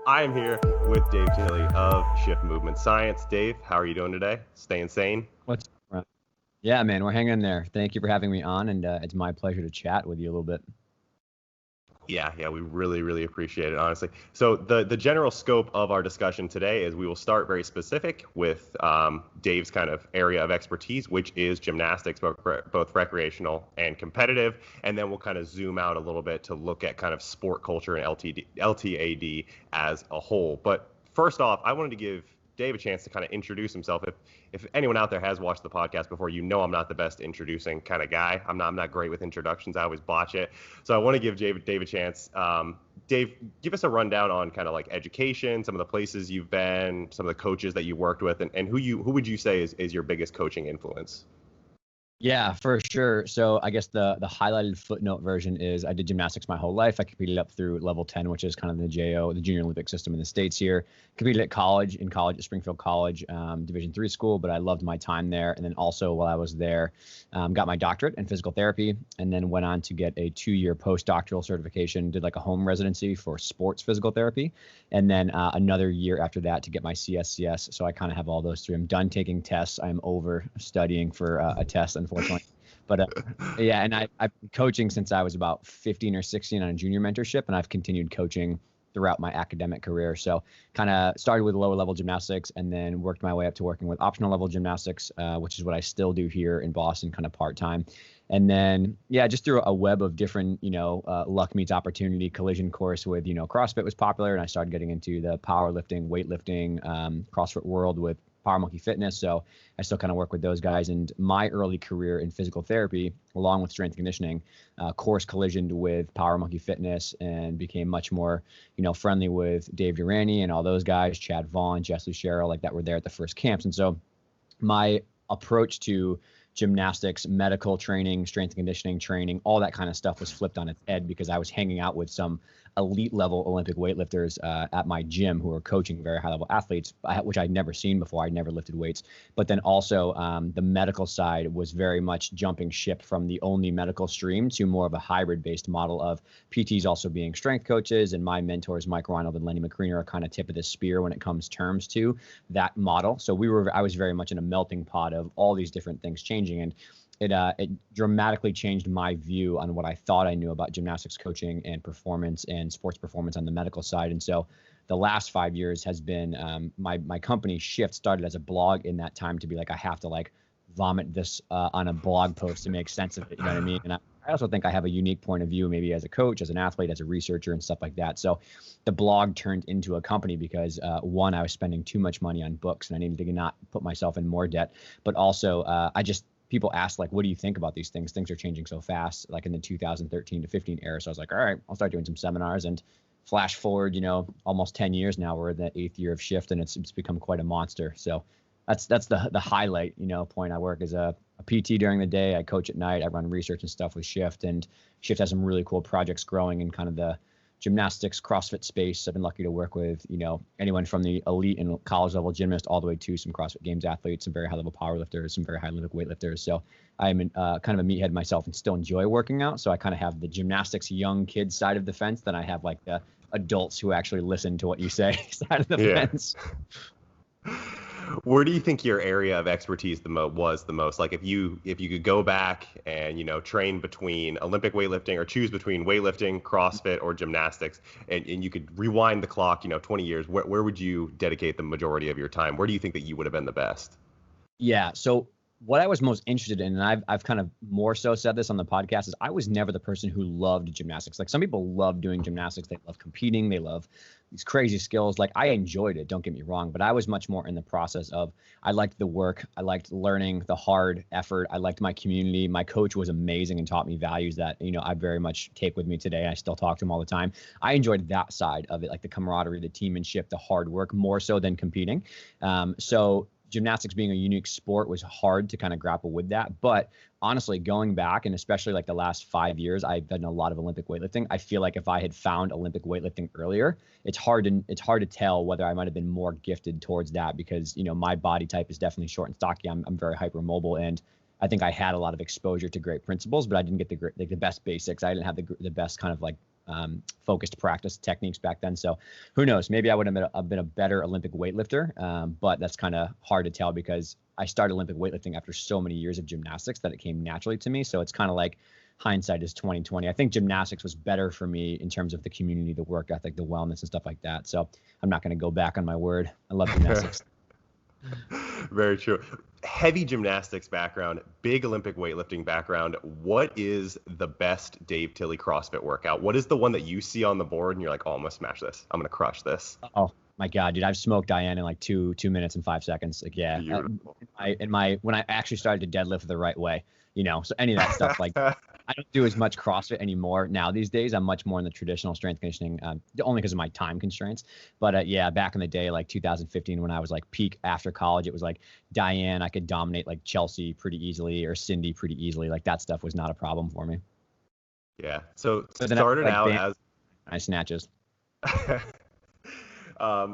I am here with Dave Tilley of Shift Movement Science. Dave, how are you doing today? Staying sane? What's up? Yeah, man, we're hanging in there. Thank you for having me on, and it's my pleasure to chat with you a little bit. Yeah, we really appreciate it, honestly. So the general scope of our discussion today is we will start very specific with Dave's kind of area of expertise, which is gymnastics, both recreational and competitive. And then we'll kind of zoom out a little bit to look at kind of sport culture and LTAD as a whole. But first off, I wanted to give Dave a chance to kind of introduce himself. If anyone out there has watched the podcast before, you know I'm not the best introducing kind of guy. I'm not great with introductions. I always botch it. So I want to give Dave a chance. Dave, give us a rundown on kind of like education, some of the places you've been, some of the coaches that you worked with, and who would you say is your biggest coaching influence? Yeah, for sure. So I guess the highlighted footnote version is I did gymnastics my whole life. I competed up through level 10, which is kind of the JO, the Junior Olympic system in the States here. Competed at college at Springfield College, Division III school, but I loved my time there. And then also while I was there, got my doctorate in physical therapy, and then went on to get a 2-year postdoctoral certification, did like a home residency for sports physical therapy, and then another year after that to get my CSCS. So I kind of have all those three. I'm done taking tests. I'm over studying for a test, unfortunately. But yeah, and I've been coaching since I was about 15 or 16 on a junior mentorship, and I've continued coaching throughout my academic career. So kind of started with lower level gymnastics and then worked my way up to working with optional level gymnastics, which is what I still do here in Boston, kind of part-time. And then, yeah, just through a web of different, luck meets opportunity, collision course with, CrossFit was popular, and I started getting into the powerlifting, weightlifting, CrossFit world with Power Monkey Fitness. So I still kind of work with those guys. And my early career in physical therapy, along with strength conditioning, course collisioned with Power Monkey Fitness and became much more, friendly with Dave Durrani and all those guys, Chad Vaughn, Jess Lucero, like that were there at the first camps. And so my approach to gymnastics, medical training, strength and conditioning training, all that kind of stuff was flipped on its head because I was hanging out with some elite level Olympic weightlifters at my gym who were coaching very high level athletes, which I'd never seen before. I'd never lifted weights. But then also the medical side was very much jumping ship from the only medical stream to more of a hybrid based model of PTs also being strength coaches. And my mentors, Mike Reinhold and Lenny McCreener, are kind of tip of the spear when it comes terms to that model. So I was very much in a melting pot of all these different things changing. And it dramatically changed my view on what I thought I knew about gymnastics coaching and performance and sports performance on the medical side. And so the last 5 years has been my company Shift started as a blog in that time to be like, I have to like vomit this on a blog post to make sense of it. You know what I mean? And I also think I have a unique point of view, maybe as a coach, as an athlete, as a researcher and stuff like that. So the blog turned into a company because one, I was spending too much money on books and I needed to not put myself in more debt, but also people ask, like, what do you think about these things? Things are changing so fast, like in the 2013 to 15 era. So I was like, all right, I'll start doing some seminars. And flash forward, almost 10 years now, we're in the 8th year of Shift, and it's become quite a monster. So that's the highlight, point. I work as a PT during the day. I coach at night. I run research and stuff with Shift, and Shift has some really cool projects growing in kind of the gymnastics, CrossFit space. I've been lucky to work with, anyone from the elite and college level gymnast all the way to some CrossFit Games athletes, some very high level power lifters, some very high level weightlifters. So I'm kind of a meathead myself and still enjoy working out. So I kind of have the gymnastics young kids side of the fence. Then I have like the adults who actually listen to what you say side of the fence. Where do you think your area of expertise was the most? Like if you could go back and, train between Olympic weightlifting or choose between weightlifting, CrossFit, or gymnastics, and you could rewind the clock, 20 years, where would you dedicate the majority of your time? Where do you think that you would have been the best? Yeah. So what I was most interested in, and I've kind of more so said this on the podcast, is I was never the person who loved gymnastics. Like some people love doing gymnastics. They love competing. They love these crazy skills. Like I enjoyed it, don't get me wrong, but I was much more in the process of, I liked the work. I liked learning, the hard effort. I liked my community. My coach was amazing and taught me values that, I very much take with me today. I still talk to him all the time. I enjoyed that side of it, like the camaraderie, the teammanship, the hard work, more so than competing. So gymnastics being a unique sport was hard to kind of grapple with that. But honestly, going back, and especially like the last 5 years, I've done a lot of Olympic weightlifting. I feel like if I had found Olympic weightlifting earlier, it's hard to tell whether I might have been more gifted towards that because, my body type is definitely short and stocky. I'm very hypermobile, and I think I had a lot of exposure to great principles, but I didn't get the best basics. I didn't have the best kind of like focused practice techniques back then. So who knows? Maybe I would have been a better Olympic weightlifter, but that's kind of hard to tell because I started Olympic weightlifting after so many years of gymnastics that it came naturally to me. So it's kind of like hindsight is 2020. I think gymnastics was better for me in terms of the community, the work ethic, the wellness and stuff like that. So I'm not going to go back on my word. I love gymnastics. Very true. Heavy gymnastics background, big Olympic weightlifting background. What is the best Dave Tilley CrossFit workout? What is the one that you see on the board and you're like, oh, I'm going to smash this. I'm going to crush this. Oh my God, dude. I've smoked Diane in like 2 minutes and 5 seconds. Like, yeah. When I actually started to deadlift the right way, so any of that stuff, like I don't do as much CrossFit anymore now these days. I'm much more in the traditional strength conditioning, only because of my time constraints. But yeah, back in the day, like 2015, when I was like peak after college, it was like Diane, I could dominate like Chelsea pretty easily or Cindy pretty easily. Like that stuff was not a problem for me. Yeah. So started out as nice snatches.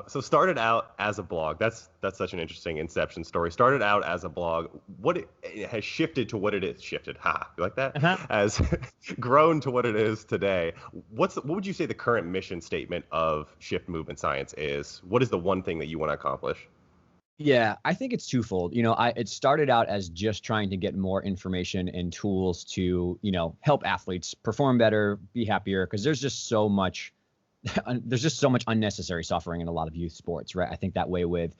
So started out as a blog. That's such an interesting inception story. Started out as a blog. What it has shifted to what it is. Shifted. Ha. You like that? Uh-huh. Has grown to what it is today. What would you say the current mission statement of Shift Movement Science is? What is the one thing that you want to accomplish? Yeah, I think it's twofold. It started out as just trying to get more information and tools to, help athletes perform better, be happier, because there's just so much unnecessary suffering in a lot of youth sports, right? I think that way with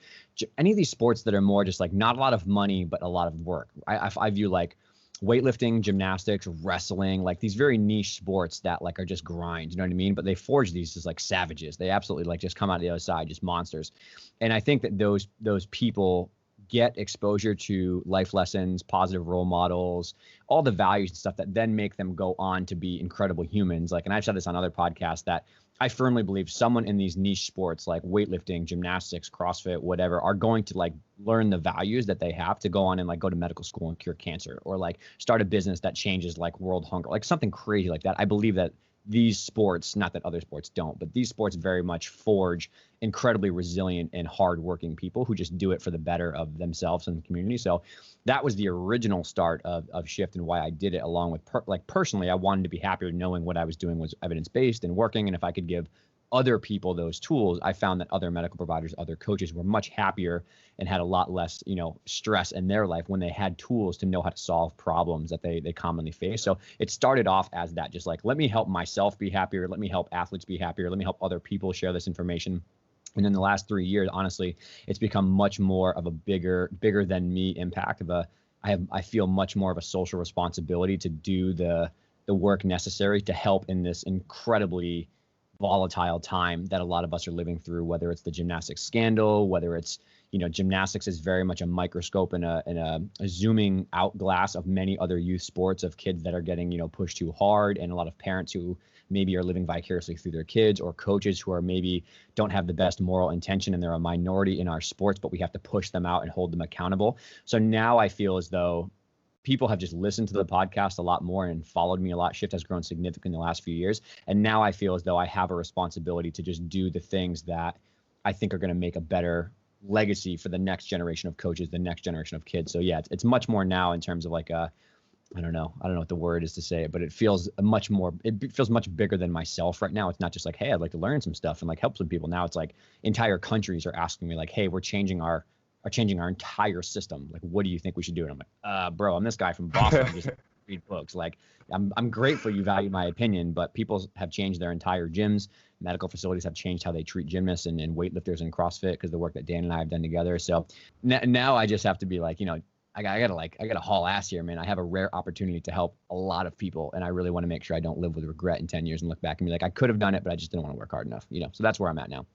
any of these sports that are more just like not a lot of money, but a lot of work. I view like weightlifting, gymnastics, wrestling, like these very niche sports that like are just grind, you know what I mean? But they forge these as like savages. They absolutely like just come out the other side, just monsters. And I think that those people get exposure to life lessons, positive role models, all the values and stuff that then make them go on to be incredible humans. Like, and I've said this on other podcasts that I firmly believe someone in these niche sports like weightlifting, gymnastics, CrossFit, whatever, are going to like learn the values that they have to go on and like go to medical school and cure cancer or like start a business that changes like world hunger, like something crazy like that. I believe that these sports, not that other sports don't, but these sports very much forge incredibly resilient and hardworking people who just do it for the better of themselves and the community. So that was the original start of Shift and why I did it, along with personally, I wanted to be happier knowing what I was doing was evidence-based and working. And if I could give other people those tools, I found that other medical providers, other coaches were much happier and had a lot less, stress in their life when they had tools to know how to solve problems that they commonly face. So it started off as that, just like, let me help myself be happier. Let me help athletes be happier. Let me help other people share this information. And in the last 3 years, honestly, it's become much more of a bigger than me impact I feel much more of a social responsibility to do the work necessary to help in this incredibly volatile time that a lot of us are living through, whether it's the gymnastics scandal, whether it's, gymnastics is very much a microscope and a zooming out glass of many other youth sports of kids that are getting, pushed too hard, and a lot of parents who maybe are living vicariously through their kids, or coaches who are maybe don't have the best moral intention and they're a minority in our sports, but we have to push them out and hold them accountable. So now I feel as though people have just listened to the podcast a lot more and followed me a lot. Shift has grown significantly in the last few years. And now I feel as though I have a responsibility to just do the things that I think are going to make a better legacy for the next generation of coaches, the next generation of kids. So yeah, it's much more now in terms of like I don't know what the word is to say it, but it feels much bigger than myself right now. It's not just like, hey, I'd like to learn some stuff and like help some people. Now it's like entire countries are asking me like, hey, we're changing our entire system. Like, what do you think we should do? And I'm like, bro, I'm this guy from Boston. I just read books. Like, I'm grateful you value my opinion, but people have changed their entire gyms. Medical facilities have changed how they treat gymnasts and weightlifters and CrossFit because the work that Dan and I have done together. So now I just have to be like, I gotta haul ass here, man. I have a rare opportunity to help a lot of people, and I really want to make sure I don't live with regret in 10 years and look back and be like, I could have done it, but I just didn't want to work hard enough. So that's where I'm at now.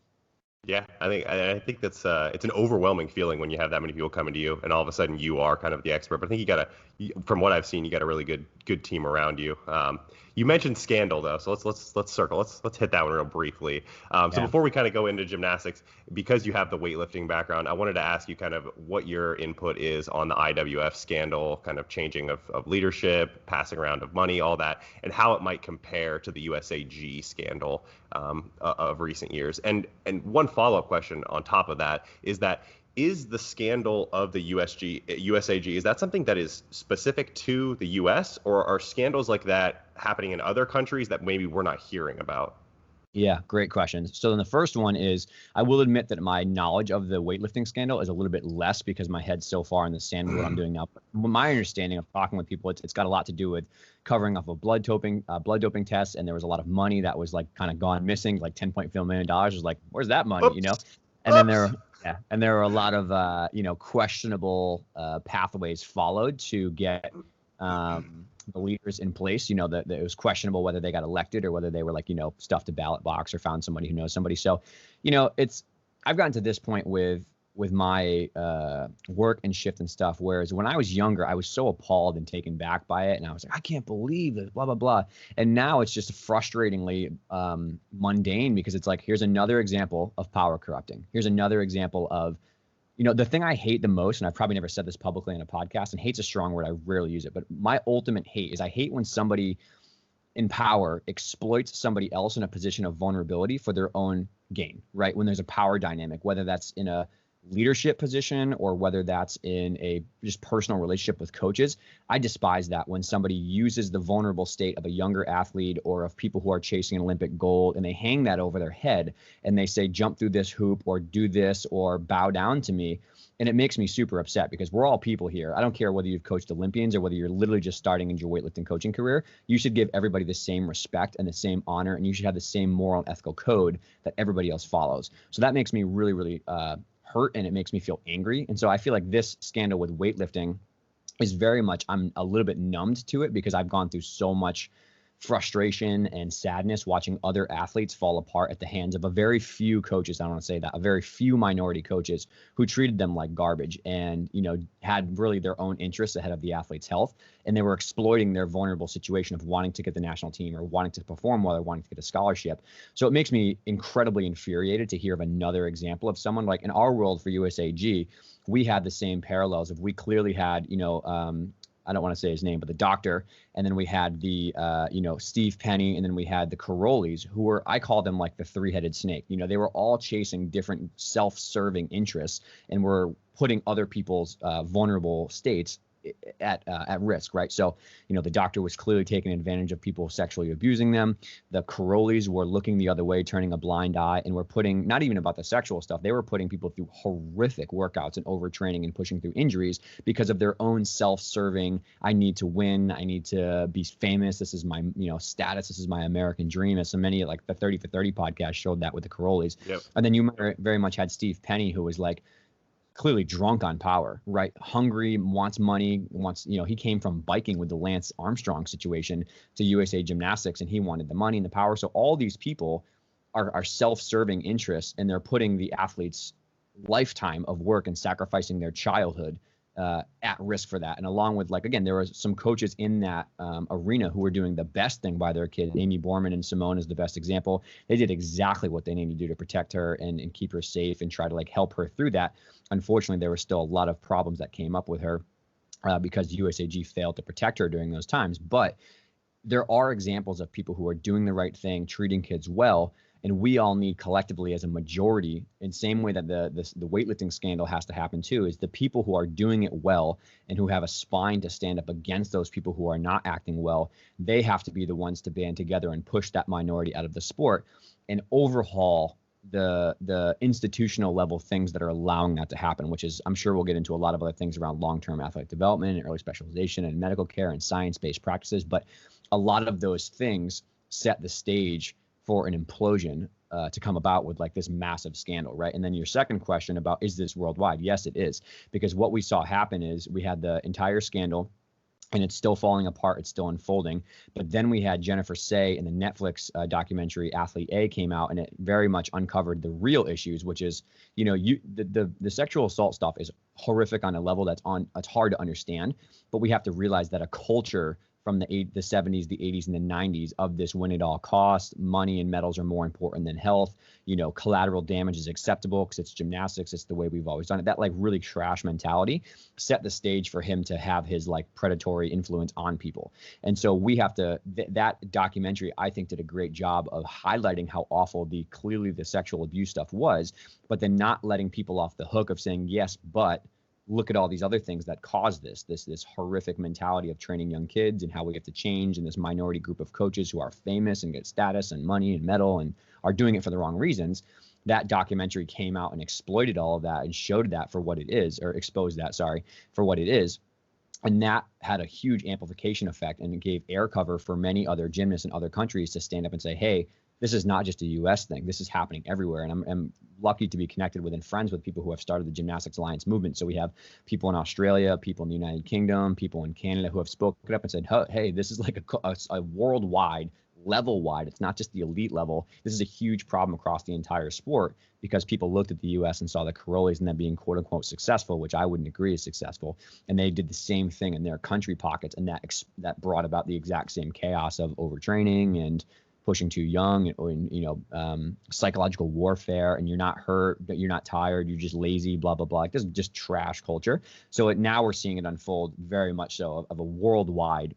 Yeah, I think that's it's an overwhelming feeling when you have that many people coming to you, and all of a sudden you are kind of the expert. But I think from what I've seen, you got a really good team around you. You mentioned scandal though, so let's circle. Let's hit that one real briefly. So before we kind of go into gymnastics, because you have the weightlifting background, I wanted to ask you kind of what your input is on the IWF scandal, kind of changing of leadership, passing around of money, all that, and how it might compare to the USAG scandal of recent years. And one follow-up question on top of that is the scandal of the USAG, is that something that is specific to the US, or are scandals like that happening in other countries that maybe we're not hearing about? Yeah, great questions. So then the first one is, I will admit that my knowledge of the weightlifting scandal is a little bit less because my head's so far in the sand with what I'm doing now. But my understanding of talking with people, it's got a lot to do with covering up of blood doping tests, and there was a lot of money that was like kind of gone missing, like $10.5 million. Was like, where's that money? Oops. You know, and then there were a lot of questionable pathways followed to get the leaders in place, that it was questionable whether they got elected or whether they were stuffed a ballot box or found somebody who knows somebody. So, I've gotten to this point with my work and shift and stuff. Whereas when I was younger, I was so appalled and taken back by it. And I was like, I can't believe this, blah, blah, blah. And now it's just frustratingly mundane, because it's like, here's another example of power corrupting. Here's another example of, the thing I hate the most, and I've probably never said this publicly in a podcast, and hate's a strong word, I rarely use it, but my ultimate hate is I hate when somebody in power exploits somebody else in a position of vulnerability for their own gain, right? When there's a power dynamic, whether that's in a leadership position or whether that's in a just personal relationship with coaches. I despise that when somebody uses the vulnerable state of a younger athlete or of people who are chasing an Olympic gold, and they hang that over their head and they say, jump through this hoop or do this or bow down to me. And it makes me super upset, because we're all people here. I don't care whether you've coached Olympians or whether you're literally just starting in your weightlifting coaching career. You should give everybody the same respect and the same honor, and you should have the same moral and ethical code that everybody else follows. So that makes me really, really hurt, and it makes me feel angry. And so I feel like this scandal with weightlifting is very much, I'm a little bit numbed to it, because I've gone through so much frustration and sadness watching other athletes fall apart at the hands of a very few coaches. I don't want to say that, a very few minority coaches who treated them like garbage and, had really their own interests ahead of the athlete's health. And they were exploiting their vulnerable situation of wanting to get the national team or wanting to perform while they're wanting to get a scholarship. So it makes me incredibly infuriated to hear of another example of someone like in our world for USAG. We had the same parallels of, we clearly had, I don't want to say his name, but the doctor. And then we had the, Steve Penny. And then we had the Carollis, who were, I call them like the three-headed snake. They were all chasing different self-serving interests and were putting other people's vulnerable states at risk, right? So, the doctor was clearly taking advantage of people sexually abusing them. The Carollis were looking the other way, turning a blind eye, and were putting, not even about the sexual stuff, they were putting people through horrific workouts and overtraining and pushing through injuries because of their own self-serving, I need to win, I need to be famous, this is my, status, this is my American dream, as so many, like the 30 for 30 podcast showed that with the Carollis. Yep. And then you very much had Steve Penny, who was like, clearly drunk on power, right? Hungry, wants money, he came from biking with the Lance Armstrong situation to USA Gymnastics, and he wanted the money and the power. So all these people are self-serving interests, and they're putting the athlete's lifetime of work and sacrificing their childhood at risk for that. And along with, again, there were some coaches in that arena who were doing the best thing by their kid. Amy Borman and Simone is the best example. They did exactly what they needed to do to protect her and keep her safe and try to help her through that. Unfortunately, there were still a lot of problems that came up with her because USAG failed to protect her during those times. But there are examples of people who are doing the right thing, treating kids well. And we all need collectively as a majority, in same way that the weightlifting scandal has to happen too, is the people who are doing it well and who have a spine to stand up against those people who are not acting well. They have to be the ones to band together and push that minority out of the sport and overhaul the institutional level things that are allowing that to happen, which is, I'm sure we'll get into a lot of other things around long-term athletic development and early specialization and medical care and science-based practices. But a lot of those things set the stage for an implosion to come about with this massive scandal, right? And then your second question about, is this worldwide? Yes, it is, because what we saw happen is we had the entire scandal, and it's still falling apart, it's still unfolding. But then we had Jennifer Say in the Netflix documentary Athlete A came out, and it very much uncovered the real issues, which is, the sexual assault stuff is horrific on a level it's hard to understand, but we have to realize that a culture from the 70s, the 80s, and the 90s of this win at all costs. Money and medals are more important than health. Collateral damage is acceptable because it's gymnastics. It's the way we've always done it. That like really trash mentality set the stage for him to have his like predatory influence on people. And so we have to, that documentary, I think, did a great job of highlighting how awful clearly the sexual abuse stuff was, but then not letting people off the hook of saying, yes, but look at all these other things that cause this horrific mentality of training young kids and how we have to change in this minority group of coaches who are famous and get status and money and medal and are doing it for the wrong reasons. That documentary came out and exploited all of that and showed that for what it is, or exposed that, for what it is. And that had a huge amplification effect, and it gave air cover for many other gymnasts in other countries to stand up and say, hey, this is not just a US thing. This is happening everywhere. And I'm lucky to be connected with and friends with people who have started the Gymnastics Alliance movement. So we have people in Australia, people in the United Kingdom, people in Canada who have spoken up and said, hey, this is like a worldwide, level-wide. It's not just the elite level. This is a huge problem across the entire sport because people looked at the US and saw the Karolis and them being quote unquote successful, which I wouldn't agree is successful. And they did the same thing in their country pockets. And that brought about the exact same chaos of overtraining and pushing too young, and psychological warfare, and you're not hurt, but you're not tired, you're just lazy, blah, blah, blah. Like, this is just trash culture. So now we're seeing it unfold very much so of a worldwide,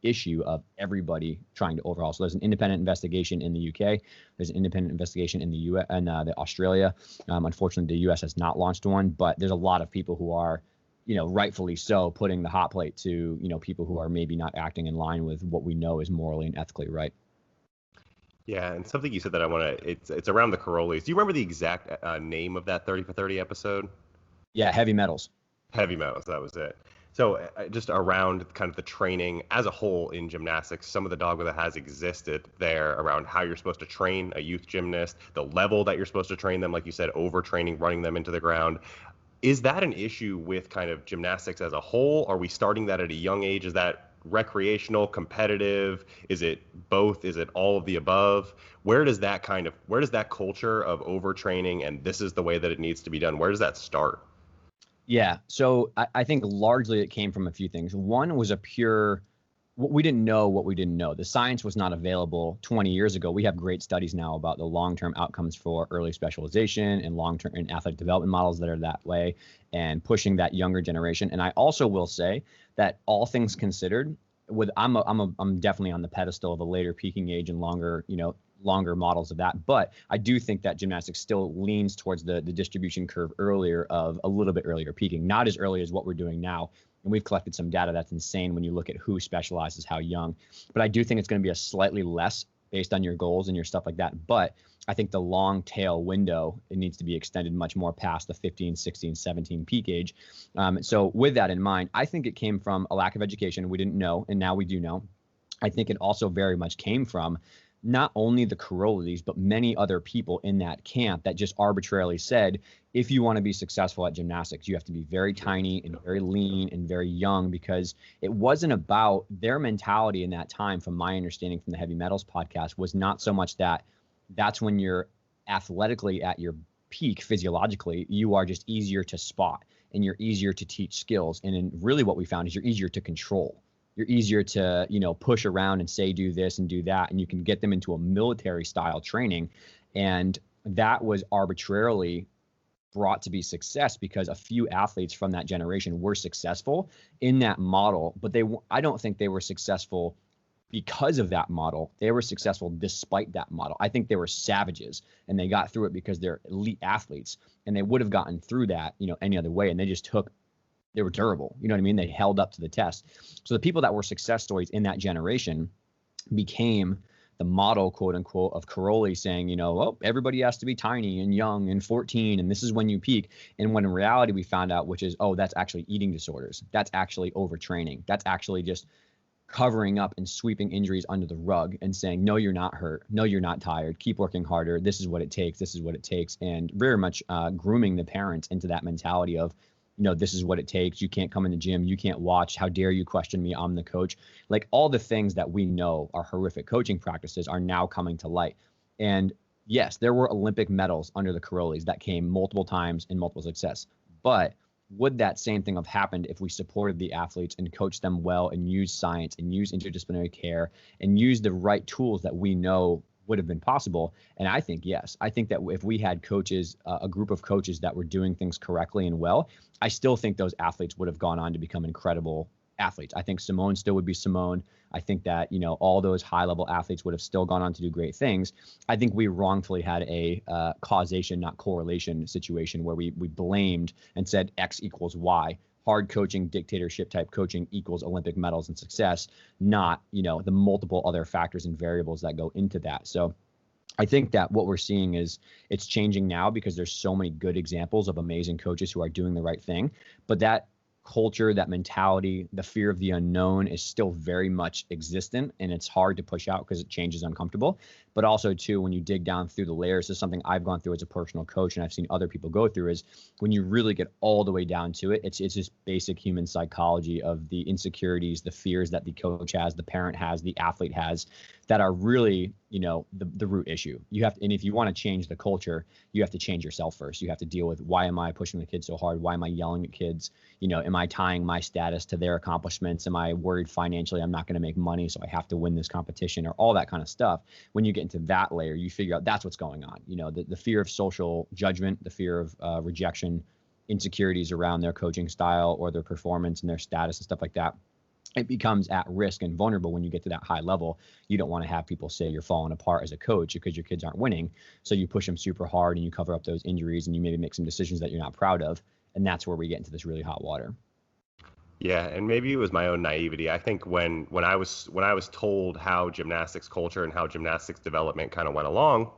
issue of everybody trying to overhaul. So there's an independent investigation in the UK. There's an independent investigation in the US and the Australia. Unfortunately, the US has not launched one, but there's a lot of people who are, rightfully so, putting the hot plate to, people who are maybe not acting in line with what we know is morally and ethically right. Yeah, and something you said that I want to, it's around the Karolis. Do you remember the exact name of that 30 for 30 episode? Yeah, heavy metals. Heavy metals, that was it. So just around kind of the training as a whole in gymnastics, some of the dogma that has existed there around how you're supposed to train a youth gymnast, the level that you're supposed to train them, like you said, overtraining, running them into the ground. Is that an issue with kind of gymnastics as a whole? Are we starting that at a young age? Is that recreational, competitive? Is it both? Is it all of the above? Where does that culture of overtraining and this is the way that it needs to be done, where does that start? Yeah, so I think largely it came from a few things. One was we didn't know what we didn't know. The science was not available 20 years ago. We have great studies now about the long-term outcomes for early specialization and long-term and athletic development models that are that way and pushing that younger generation. And I also will say that all things considered, I'm definitely on the pedestal of a later peaking age and longer models of that. But I do think that gymnastics still leans towards the distribution curve earlier of a little bit earlier peaking, not as early as what we're doing now. And we've collected some data that's insane when you look at who specializes how young. But I do think it's going to be a slightly less based on your goals and your stuff like that. But I think the long tail window, it needs to be extended much more past the 15, 16, 17 peak age. So with that in mind, I think it came from a lack of education. We didn't know, and now we do know. I think it also very much came from not only the Karolis, but many other people in that camp that just arbitrarily said, if you want to be successful at gymnastics, you have to be very tiny and very lean and very young, because it wasn't about their mentality in that time, from my understanding from the Heavy Metals podcast, was not so much that that's when you're athletically at your peak physiologically, you are just easier to spot and you're easier to teach skills. And then really what we found is you're easier to control. You're easier to, push around and say, do this and do that. And you can get them into a military style training. And that was arbitrarily brought to be success because a few athletes from that generation were successful in that model. But I don't think they were successful because of that model. They were successful despite that model. I think they were savages and they got through it because they're elite athletes, and they would have gotten through that, any other way. And they were durable. You know what I mean? They held up to the test. So the people that were success stories in that generation became the model, quote unquote, of Karoli saying, everybody has to be tiny and young and 14, and this is when you peak. And when in reality we found out, which is, that's actually eating disorders. That's actually overtraining. That's actually just covering up and sweeping injuries under the rug and saying, no, you're not hurt. No, you're not tired. Keep working harder. This is what it takes. This is what it takes. And very much grooming the parents into that mentality of, this is what it takes. You can't come in the gym. You can't watch. How dare you question me? I'm the coach. Like, all the things that we know are horrific coaching practices are now coming to light. And yes, there were Olympic medals under the Karolis that came multiple times in multiple success, but would that same thing have happened if we supported the athletes and coached them well and used science and used interdisciplinary care and used the right tools that we know would have been possible? And I think yes. I think that if we had coaches, a group of coaches that were doing things correctly and well, I still think those athletes would have gone on to become incredible athletes. I think Simone still would be Simone. I think that, all those high level athletes would have still gone on to do great things. I think we wrongfully had a causation, not correlation situation where we blamed and said X equals Y. Hard coaching, dictatorship type coaching equals Olympic medals and success, not, the multiple other factors and variables that go into that. So I think that what we're seeing is it's changing now because there's so many good examples of amazing coaches who are doing the right thing. But that culture, that mentality, the fear of the unknown is still very much existent, and it's hard to push out because it changes uncomfortable. But also too, when you dig down through the layers, this is something I've gone through as a personal coach and I've seen other people go through, is when you really get all the way down to it, it's just basic human psychology of the insecurities, the fears that the coach has, the parent has, the athlete has, that are really, the root issue. You have to, and if you want to change the culture, you have to change yourself first. You have to deal with, why am I pushing the kids so hard? Why am I yelling at kids? Am I tying my status to their accomplishments? Am I worried financially I'm not going to make money, so I have to win this competition, or all that kind of stuff? When you get into that layer, you figure out that's what's going on. The fear of social judgment, the fear of rejection, insecurities around their coaching style or their performance and their status and stuff like that. It becomes at risk and vulnerable when you get to that high level. You don't want to have people say you're falling apart as a coach because your kids aren't winning. So you push them super hard and you cover up those injuries and you maybe make some decisions that you're not proud of. And that's where we get into this really hot water. Yeah, and maybe it was my own naivety. I think when I was told how gymnastics culture and how gymnastics development kind of went along,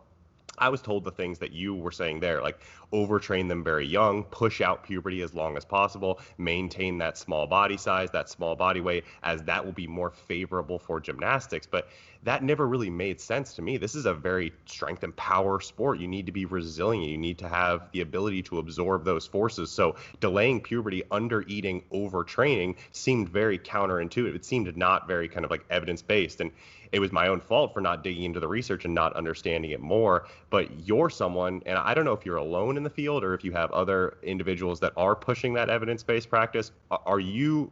I was told the things that you were saying there, like overtrain them very young, push out puberty as long as possible, maintain that small body size, that small body weight, as that will be more favorable for gymnastics. But that never really made sense to me. This is a very strength and power sport. You need to be resilient. You need to have the ability to absorb those forces. So delaying puberty, under eating, overtraining seemed very counterintuitive. It seemed not very kind of like evidence-based. And it was my own fault for not digging into the research and not understanding it more. But you're someone, and I don't know if you're alone in the field or if you have other individuals that are pushing that evidence-based practice. Are you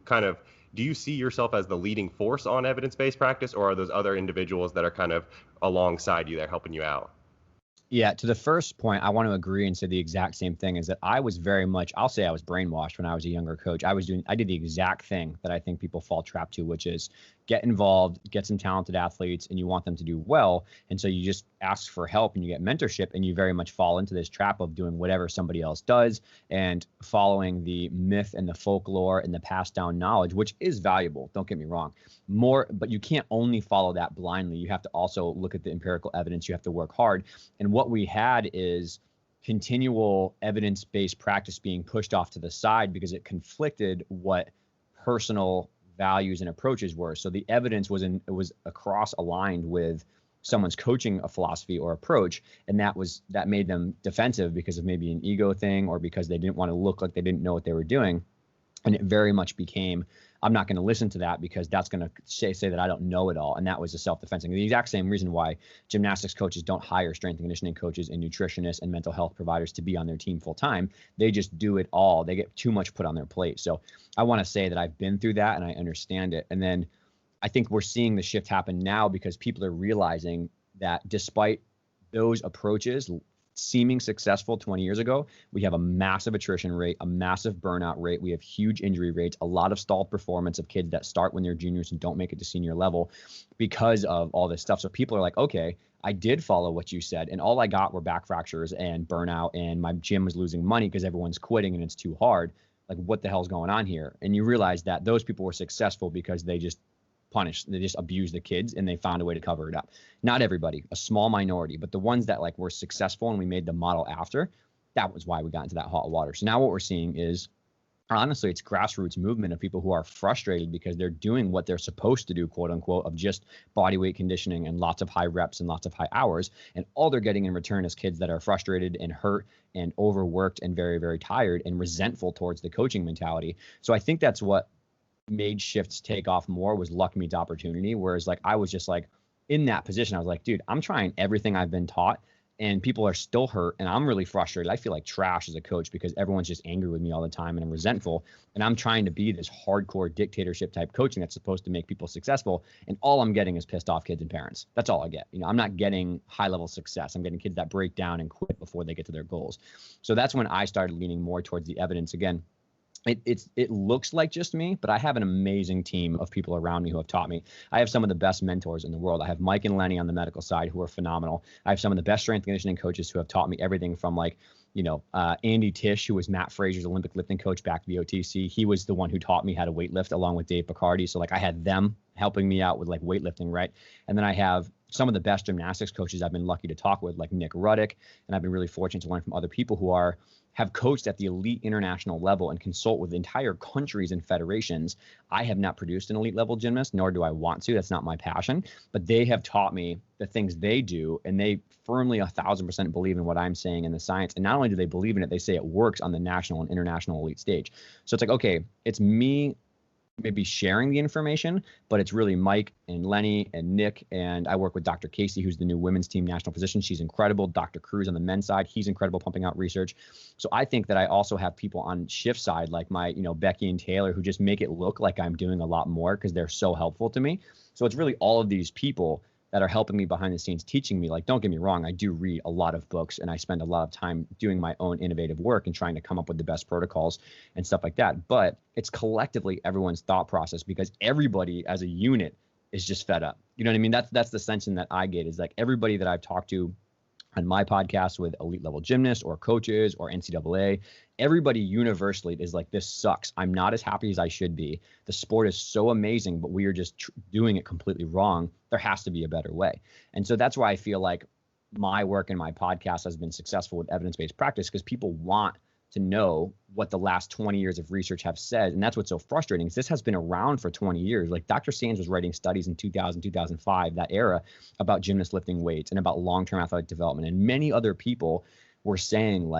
do you see yourself as the leading force on evidence-based practice, or are those other individuals that are kind of alongside you that are helping you out? Yeah, to the first point, I want to agree and say the exact same thing, is that I was very much, I'll say I was brainwashed when I was a younger coach. I did the exact thing that I think people fall trapped to, which is get involved, get some talented athletes, and you want them to do well. And so you just ask for help and you get mentorship, and you very much fall into this trap of doing whatever somebody else does and following the myth and the folklore and the passed down knowledge, which is valuable. Don't get me wrong. But you can't only follow that blindly. You have to also look at the empirical evidence. You have to work hard. And what we had is continual evidence-based practice being pushed off to the side because it conflicted what personal values and approaches were. So the evidence was across aligned with someone's coaching a philosophy or approach, and that made them defensive because of maybe an ego thing or because they didn't want to look like they didn't know what they were doing. And it very much became, I'm not going to listen to that because that's going to say that I don't know it all. And that was a self-defense thing. The exact same reason why gymnastics coaches don't hire strength and conditioning coaches and nutritionists and mental health providers to be on their team full time. They just do it all. They get too much put on their plate. So I want to say that I've been through that and I understand it. And then I think we're seeing the shift happen now because people are realizing that despite those approaches seeming successful 20 years ago, we have a massive attrition rate, a massive burnout rate. We have huge injury rates, a lot of stalled performance of kids that start when they're juniors and don't make it to senior level because of all this stuff. So people are like, okay, I did follow what you said, and all I got were back fractures and burnout, and my gym was losing money because everyone's quitting and it's too hard. Like, what the hell's going on here? And you realize that those people were successful because they just abused the kids and they found a way to cover it up. Not everybody, a small minority, but the ones that were successful and we made the model after, that was why we got into that hot water. So now what we're seeing is, honestly, it's grassroots movement of people who are frustrated because they're doing what they're supposed to do, quote unquote, of just body weight conditioning and lots of high reps and lots of high hours. And all they're getting in return is kids that are frustrated and hurt and overworked and very, very tired and resentful towards the coaching mentality. So I think that's what made shifts take off more, was luck meets opportunity. Whereas I was just in that position. I was like, dude, I'm trying everything I've been taught and people are still hurt, and I'm really frustrated. I feel like trash as a coach because everyone's just angry with me all the time, and I'm resentful, and I'm trying to be this hardcore dictatorship type coaching that's supposed to make people successful, and all I'm getting is pissed off kids and parents. That's all I get. I'm not getting high level success. I'm getting kids that break down and quit before they get to their goals. So that's when I started leaning more towards the evidence again. It looks like just me, but I have an amazing team of people around me who have taught me. I have some of the best mentors in the world. I have Mike and Lenny on the medical side who are phenomenal. I have some of the best strength and conditioning coaches who have taught me everything from Andy Tisch, who was Matt Fraser's Olympic lifting coach back to the OTC. He was the one who taught me how to weightlift along with Dave Picardi. So I had them helping me out with weightlifting, right? And then I have some of the best gymnastics coaches I've been lucky to talk with, like Nick Ruddick, and I've been really fortunate to learn from other people who have coached at the elite international level and consult with entire countries and federations. I have not produced an elite level gymnast, nor do I want to. That's not my passion. But they have taught me the things they do, and they firmly 1,000% believe in what I'm saying in the science. And not only do they believe in it, they say it works on the national and international elite stage. So it's okay, it's me maybe sharing the information, but it's really Mike and Lenny and Nick. And I work with Dr. Casey, who's the new women's team national physician. She's incredible. Dr. Cruz on the men's side, he's incredible pumping out research. So I think that I also have people on shift side, like my, Becky and Taylor, who just make it look like I'm doing a lot more because they're so helpful to me. So it's really all of these people that are helping me behind the scenes, teaching me. Don't get me wrong, I do read a lot of books and I spend a lot of time doing my own innovative work and trying to come up with the best protocols and stuff like that. But it's collectively everyone's thought process because everybody as a unit is just fed up. You know what I mean? That's the sense in that I get is everybody that I've talked to on my podcast with elite level gymnasts or coaches or NCAA, everybody universally is this sucks. I'm not as happy as I should be. The sport is so amazing, but we are just doing it completely wrong. There has to be a better way. And so that's why I feel like my work and my podcast has been successful with evidence-based practice because people want to know what the last 20 years of research have said. And that's what's so frustrating is this has been around for 20 years. Dr. Sands was writing studies in 2000, 2005, that era, about gymnasts lifting weights and about long-term athletic development. And many other people were saying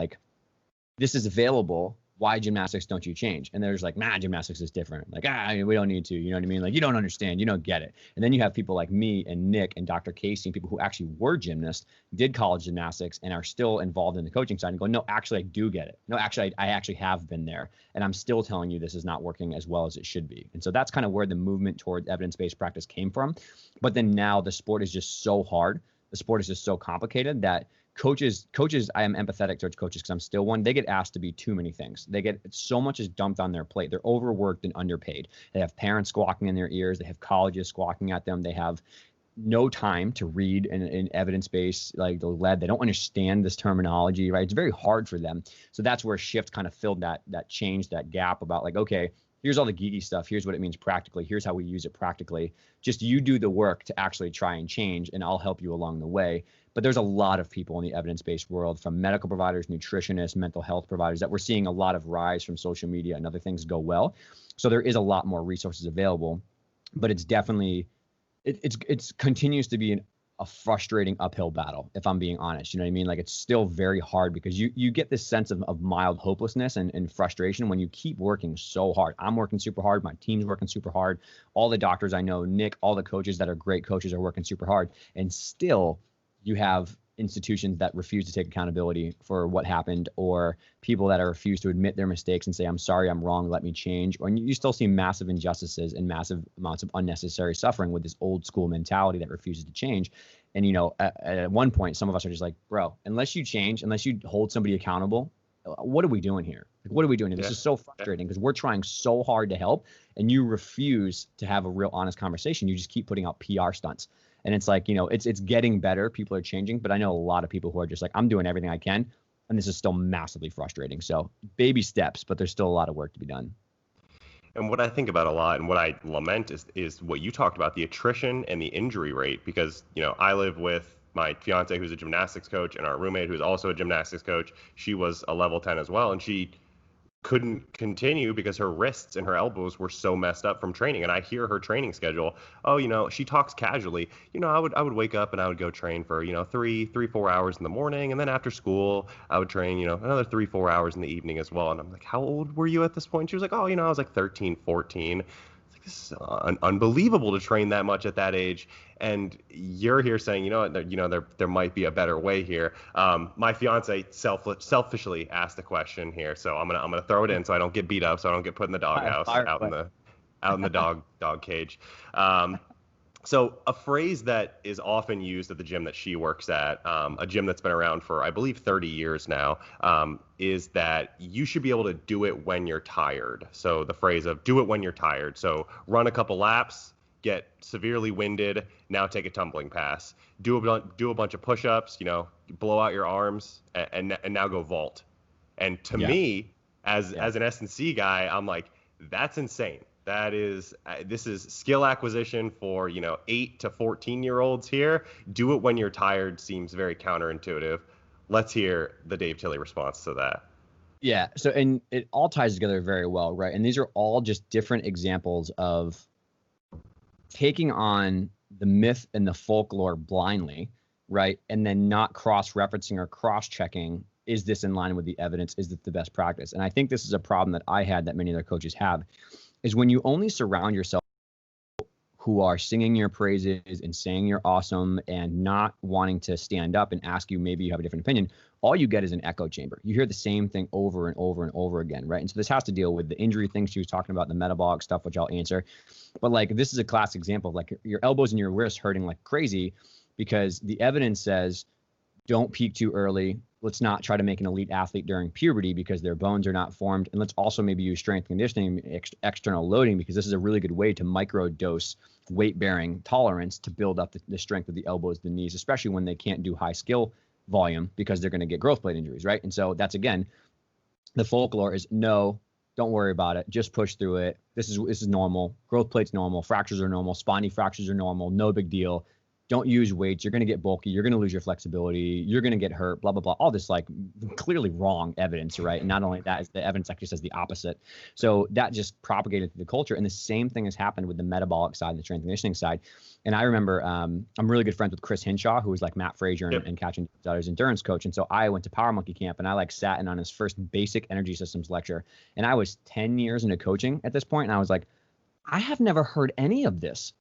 this is available. Why gymnastics don't you change? And they're just gymnastics is different. We don't need to, you know what I mean? You don't understand, you don't get it. And then you have people like me and Nick and Dr. Casey and people who actually were gymnasts, did college gymnastics and are still involved in the coaching side and go, no, actually I do get it. No, actually I actually have been there. And I'm still telling you this is not working as well as it should be. And so that's kind of where the movement toward evidence-based practice came from. But then now the sport is just so hard. The sport is just so complicated that coaches, I am empathetic towards coaches because I'm still one. They get asked to be too many things. They get so much is dumped on their plate. They're overworked and underpaid. They have parents squawking in their ears. They have colleges squawking at them. They have no time to read in evidence-based, the lead. They don't understand this terminology, right? It's very hard for them. So that's where Shift kind of filled that change, that gap about okay, here's all the geeky stuff. Here's what it means practically. Here's how we use it practically. Just you do the work to actually try and change, and I'll help you along the way. But there's a lot of people in the evidence-based world, from medical providers, nutritionists, mental health providers, that we're seeing a lot of rise from social media and other things go well. So there is a lot more resources available, but it's definitely, it's continues to be a frustrating uphill battle, if I'm being honest. You know what I mean? It's still very hard because you get this sense of mild hopelessness and frustration when you keep working so hard. I'm working super hard. My team's working super hard. All the doctors I know, Nick, all the coaches that are great coaches are working super hard. And still, you have institutions that refuse to take accountability for what happened, or people that refuse to admit their mistakes and say, I'm sorry, I'm wrong, let me change. Or you still see massive injustices and massive amounts of unnecessary suffering with this old school mentality that refuses to change. And, at one point, some of us are just bro, unless you change, unless you hold somebody accountable, what are we doing here? What are we doing here? This is so frustrating because we're trying so hard to help and you refuse to have a real honest conversation. You just keep putting out PR stunts. And it's it's getting better. People are changing, but I know a lot of people who are just I'm doing everything I can. And this is still massively frustrating. So baby steps, but there's still a lot of work to be done. And what I think about a lot and what I lament is what you talked about, the attrition and the injury rate, because, I live with my fiance who's a gymnastics coach and our roommate who's also a gymnastics coach. She was a level 10 as well. And she couldn't continue because her wrists and her elbows were so messed up from training. And I hear her training schedule. Oh, she talks casually. I would wake up and I would go train for, 4 hours in the morning. And then after school, I would train, another 3-4 hours in the evening as well. And I'm like, how old were you at this point? She was like, I was 13, 14. this is unbelievable to train that much at that age. And you're here saying, there might be a better way here. My fiance selfishly asked the question here, so I'm gonna throw it in so I don't get beat up, so I don't get put in the doghouse out in the dog cage. So a phrase that is often used at the gym that she works at, a gym that's been around for, I believe, 30 years now, is that you should be able to do it when you're tired. So the phrase of do it when you're tired. So run a couple laps, get severely winded, now take a tumbling pass. Do a bunch of push-ups, blow out your arms, and now go vault. And to me, as an S&C guy, I'm like, that's insane. This is skill acquisition for 8 to 14-year-olds here. Do it when you're tired seems very counterintuitive. Let's hear the Dave Tilley response to that. Yeah. So, and it all ties together very well, right? And these are all just different examples of taking on the myth and the folklore blindly, right? And then not cross-referencing or cross-checking. Is this in line with the evidence? Is it the best practice? And I think this is a problem that I had that many other coaches have, is when you only surround yourself who are singing your praises and saying you're awesome and not wanting to stand up and ask you, maybe you have a different opinion, all you get is an echo chamber. You hear the same thing over and over and over again, right? And so this has to deal with the injury things she was talking about, the metabolic stuff, which I'll answer. But like, this is a classic example of like your elbows and your wrists hurting like crazy because the evidence says don't peak too early. Let's not try to make an elite athlete during puberty because their bones are not formed. And let's also maybe use strength conditioning, external loading, because this is a really good way to micro-dose weight-bearing tolerance to build up the strength of the elbows, the knees, especially when they can't do high skill volume because they're going to get growth plate injuries, right? And so that's, again, the folklore is no, don't worry about it. Just push through it. This is normal. Growth plate's normal. Fractures are normal. Spiny fractures are normal. No big deal. Don't use weights. You're going to get bulky. You're going to lose your flexibility. You're going to get hurt, blah, blah, blah. All this like clearly wrong evidence, right? And not only that, is the evidence actually says the opposite. So that just propagated through the culture. And the same thing has happened with the metabolic side and the strength and conditioning side. And I remember I'm really good friends with Chris Hinshaw, who was like Matt Frazier and Catching Daughter's endurance coach. And so I went to Power Monkey Camp and I like sat in on his first basic energy systems lecture. And I was 10 years into coaching at this point. And I was like, I have never heard any of this.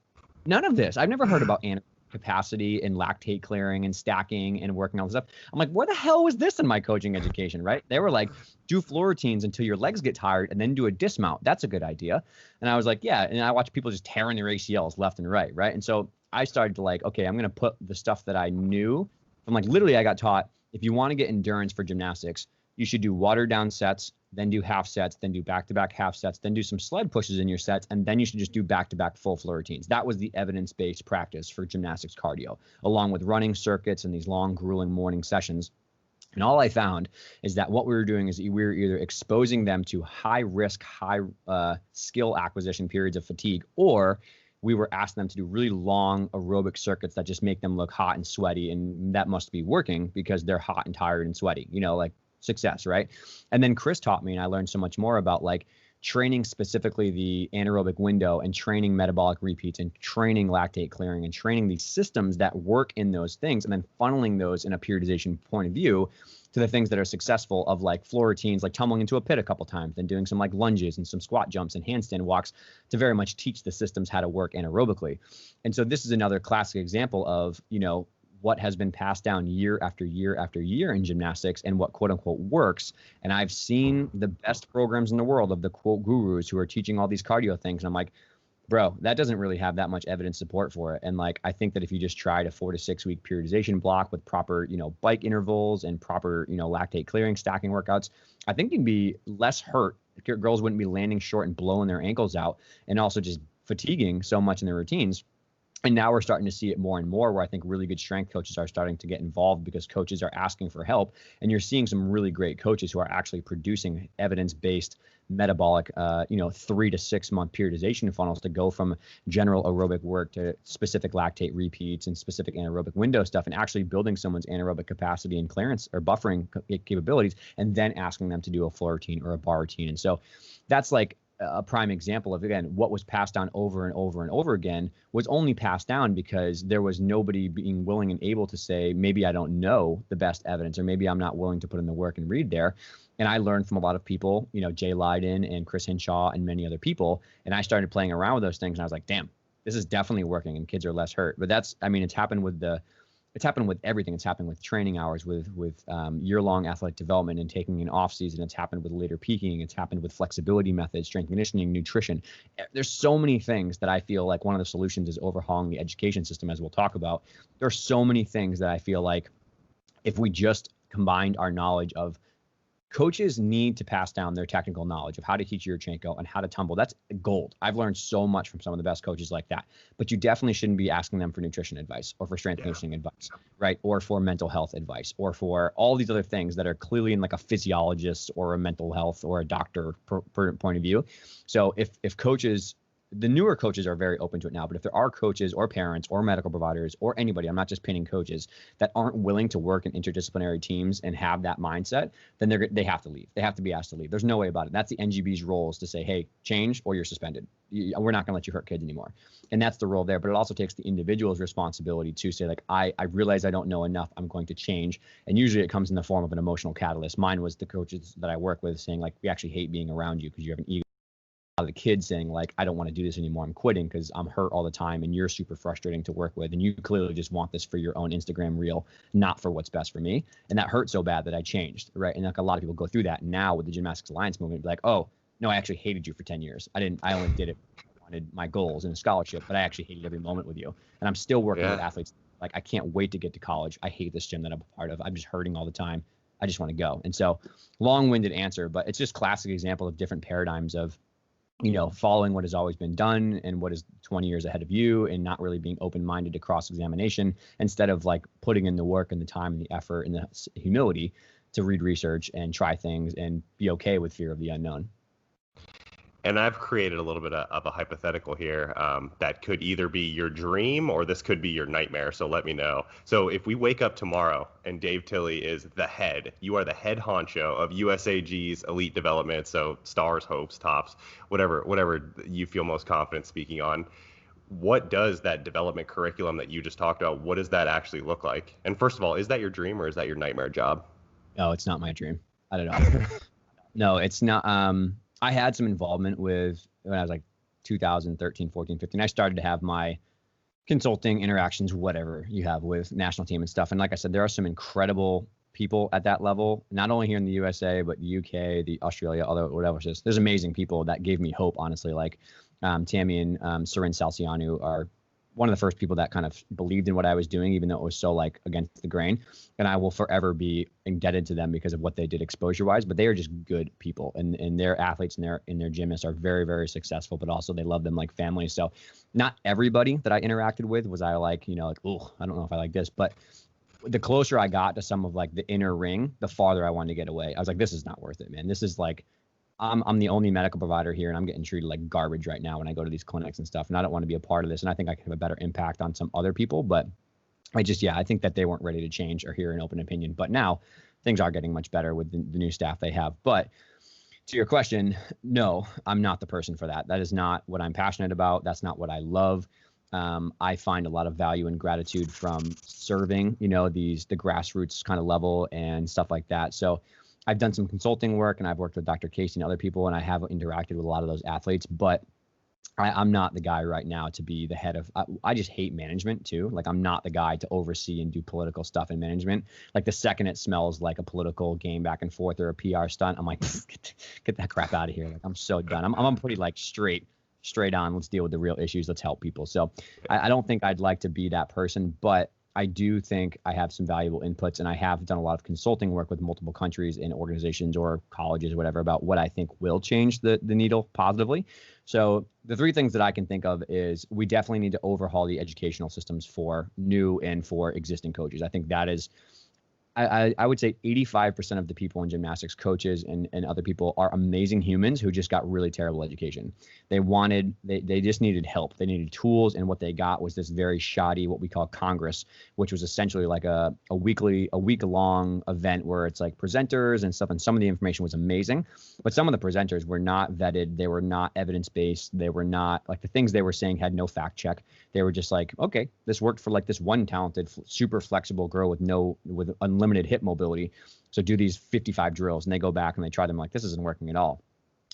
None of this. I've never heard about capacity and lactate clearing and stacking and working all this stuff. I'm like, where the hell was this in my coaching education, right? They were like, do floor routines until your legs get tired and then do a dismount. That's a good idea. And I was like, yeah. And I watched people just tearing their ACLs left and right, right? And so I started to like, okay, I'm going to put the stuff that I knew from like, literally I got taught, if you want to get endurance for gymnastics, you should do watered down sets, then do half sets, then do back-to-back half sets, then do some sled pushes in your sets, and then you should just do back-to-back full floor routines. That was the evidence-based practice for gymnastics cardio, along with running circuits and these long, grueling morning sessions. And all I found is that what we were doing is we were either exposing them to high-risk, high-skill acquisition periods of fatigue, or we were asking them to do really long aerobic circuits that just make them look hot and sweaty, and that must be working because they're hot and tired and sweaty, like success, right? And then Chris taught me, and I learned so much more about like training specifically the anaerobic window and training metabolic repeats and training lactate clearing and training these systems that work in those things and then funneling those in a periodization point of view to the things that are successful of like floor routines, like tumbling into a pit a couple times, then doing some like lunges and some squat jumps and handstand walks to very much teach the systems how to work anaerobically. And so this is another classic example of, what has been passed down year after year after year in gymnastics and what quote unquote works. And I've seen the best programs in the world of the quote gurus who are teaching all these cardio things. And I'm like, bro, that doesn't really have that much evidence support for it. And like, I think that if you just tried a 4 to 6 week periodization block with proper, bike intervals and proper, lactate clearing, stacking workouts, I think you'd be less hurt. Girls wouldn't be landing short and blowing their ankles out and also just fatiguing so much in their routines. And now we're starting to see it more and more where I think really good strength coaches are starting to get involved because coaches are asking for help. And you're seeing some really great coaches who are actually producing evidence-based metabolic, 3 to 6 month periodization funnels to go from general aerobic work to specific lactate repeats and specific anaerobic window stuff and actually building someone's anaerobic capacity and clearance or buffering capabilities and then asking them to do a floor routine or a bar routine. And so that's like a prime example of, again, what was passed down over and over and over again was only passed down because there was nobody being willing and able to say, maybe I don't know the best evidence, or maybe I'm not willing to put in the work and read there. And I learned from a lot of people, Jay Leiden and Chris Hinshaw and many other people. And I started playing around with those things. And I was like, damn, this is definitely working and kids are less hurt. But it's happened with everything. It's happened with training hours, with year-long athletic development and taking an off season. It's happened with later peaking. It's happened with flexibility methods, strength conditioning, nutrition. There's so many things that I feel like one of the solutions is overhauling the education system, as we'll talk about. There are so many things that I feel like if we just combined our knowledge of coaches need to pass down their technical knowledge of how to teach Yurchenko and how to tumble. That's gold. I've learned so much from some of the best coaches like that. But you definitely shouldn't be asking them for nutrition advice or for strength conditioning advice, right? Or for mental health advice or for all these other things that are clearly in like a physiologist or a mental health or a doctor point of view. So if coaches, the newer coaches are very open to it now, but if there are coaches or parents or medical providers or anybody, I'm not just pinning coaches, that aren't willing to work in interdisciplinary teams and have that mindset, then they have to leave. They have to be asked to leave. There's no way about it. That's the NGB's role, is to say, hey, change or you're suspended. We're not going to let you hurt kids anymore. And that's the role there. But it also takes the individual's responsibility to say, like, I realize I don't know enough. I'm going to change. And usually it comes in the form of an emotional catalyst. Mine was the coaches that I work with saying, like, we actually hate being around you because you have an ego. Of the kids saying, like, I don't want to do this anymore. I'm quitting because I'm hurt all the time and you're super frustrating to work with. And you clearly just want this for your own Instagram reel, not for what's best for me. And that hurt so bad that I changed, right? And like a lot of people go through that now with the Gymnastics Alliance movement, like, oh, no, I actually hated you for 10 years. I only did it. I wanted my goals and a scholarship, but I actually hated every moment with you. And I'm still working with athletes. Like, I can't wait to get to college. I hate this gym that I'm a part of. I'm just hurting all the time. I just want to go. And so long-winded answer, but it's just classic example of different paradigms of, following what has always been done and what is 20 years ahead of you and not really being open-minded to cross-examination instead of like putting in the work and the time and the effort and the humility to read research and try things and be okay with fear of the unknown. And I've created a little bit of a hypothetical here that could either be your dream or this could be your nightmare. So let me know. So if we wake up tomorrow and Dave Tilley is the head, you are the head honcho of USAG's elite development. So stars, hopes, tops, whatever you feel most confident speaking on. What does that development curriculum that you just talked about, what does that actually look like? And first of all, is that your dream or is that your nightmare job? No, it's not my dream. I don't know. No, it's not. I had some involvement with when I was like 2013, 14, 15. I started to have my consulting interactions, whatever you have with national team and stuff. And like I said, there are some incredible people at that level, not only here in the USA, but the UK, the Australia, whatever. There's amazing people that gave me hope, honestly. Like Tammy and Seren Salcianu are one of the first people that kind of believed in what I was doing, even though it was so like against the grain. And I will forever be indebted to them because of what they did exposure wise, but they are just good people and their athletes and their gymnasts are very, very successful, but also they love them like family. So not everybody that I interacted with was I like, oh, I don't know if I like this, but the closer I got to some of like the inner ring, the farther I wanted to get away. I was like, this is not worth it, man. This is like, I'm the only medical provider here and I'm getting treated like garbage right now when I go to these clinics and stuff. And I don't want to be a part of this. And I think I can have a better impact on some other people. But I think that they weren't ready to change or hear an open opinion. But now things are getting much better with the new staff they have. But to your question, no, I'm not the person for that. That is not what I'm passionate about. That's not what I love. I find a lot of value and gratitude from serving, the grassroots kind of level and stuff like that. So I've done some consulting work and I've worked with Dr. Casey and other people, and I have interacted with a lot of those athletes, but I'm not the guy right now to be the head of, I just hate management too. Like I'm not the guy to oversee and do political stuff in management. Like the second it smells like a political game back and forth or a PR stunt, I'm like, get that crap out of here. Like I'm so done. I'm pretty like straight on. Let's deal with the real issues. Let's help people. So I don't think I'd like to be that person, but I do think I have some valuable inputs, and I have done a lot of consulting work with multiple countries and organizations or colleges or whatever about what I think will change the needle positively. So the three things that I can think of is we definitely need to overhaul the educational systems for new and for existing coaches. I think that is, I would say 85% of the people in gymnastics, coaches and other people, are amazing humans who just got really terrible education. They just needed help. They needed tools, and what they got was this very shoddy, what we call Congress, which was essentially like a week-long event where it's like presenters and stuff, and some of the information was amazing, but some of the presenters were not vetted. They were not evidence-based. They were not, like, the things they were saying had no fact check. They were just like, okay, this worked for like this one talented, super flexible girl with unlimited hip mobility. So do these 55 drills, and they go back and they try them like, this isn't working at all.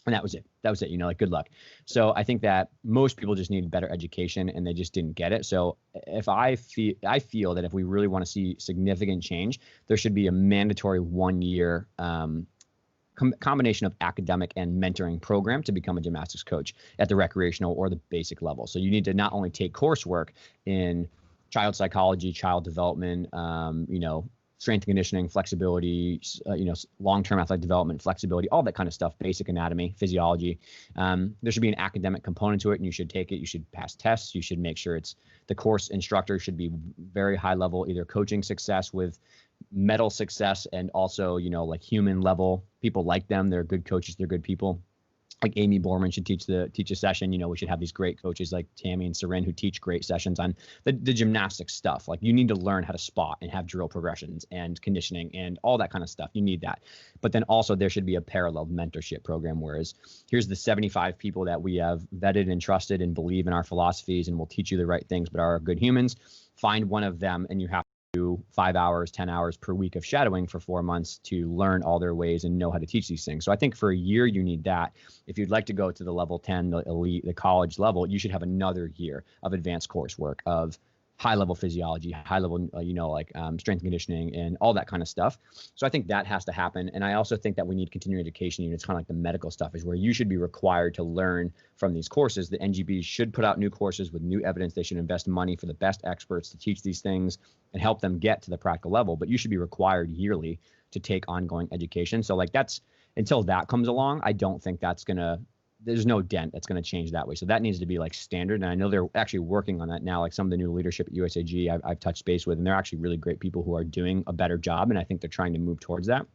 And that was it. That was it. Like, good luck. So I think that most people just need better education, and they just didn't get it. So if I feel that if we really want to see significant change, there should be a mandatory 1-year combination of academic and mentoring program to become a gymnastics coach at the recreational or the basic level. So you need to not only take coursework in child psychology, child development, strength and conditioning, flexibility, long-term athletic development, flexibility, all that kind of stuff, basic anatomy, physiology. There should be an academic component to it, and you should take it. You should pass tests. You should make sure the course instructor should be very high level, either coaching success with medal success, and also, like human level. People like them. They're good coaches. They're good people. Like Amy Borman should teach a session. We should have these great coaches like Tammy and Seren who teach great sessions on the gymnastics stuff. Like, you need to learn how to spot and have drill progressions and conditioning and all that kind of stuff. You need that. But then also there should be a parallel mentorship program, whereas here's the 75 people that we have vetted and trusted and believe in our philosophies and will teach you the right things, but are good humans. Find one of them, and you have 5 hours, 10 hours per week of shadowing for 4 months to learn all their ways and know how to teach these things. So I think for a year, you need that. If you'd like to go to the level 10, the elite, the college level, you should have another year of advanced coursework of high level physiology, high level, strength and conditioning and all that kind of stuff. So I think that has to happen. And I also think that we need continuing education units, kind of like the medical stuff, is where you should be required to learn from these courses. The NGB should put out new courses with new evidence. They should invest money for the best experts to teach these things and help them get to the practical level. But you should be required yearly to take ongoing education. So that's, until that comes along, I don't think there's no dent that's going to change that way. So that needs to be standard. And I know they're actually working on that now. Like some of the new leadership at USAG I've touched base with, and they're actually really great people who are doing a better job. And I think they're trying to move towards that.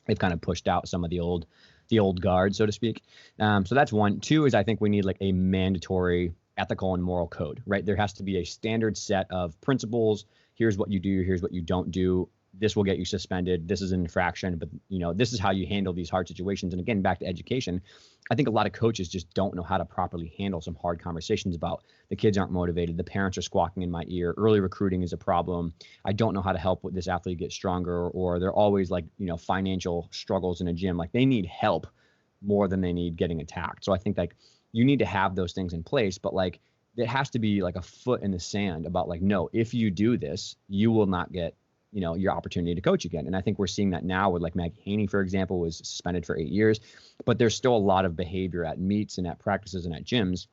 They've kind of pushed out some of the old guard, so to speak. So that's one. Two is I think we need a mandatory ethical and moral code, right? There has to be a standard set of principles. Here's what you do. Here's what you don't do. This will get you suspended. This is an infraction, but this is how you handle these hard situations. And again, back to education, I think a lot of coaches just don't know how to properly handle some hard conversations about the kids aren't motivated. The parents are squawking in my ear. Early recruiting is a problem. I don't know how to help this athlete get stronger, or they're always financial struggles in a gym. They need help more than they need getting attacked. So I think you need to have those things in place, but it has to be a foot in the sand about no, if you do this, you will not get your opportunity to coach again. And I think we're seeing that now with Maggie Haney, for example, was suspended for 8 years, but there's still a lot of behavior at meets and at practices and at gyms.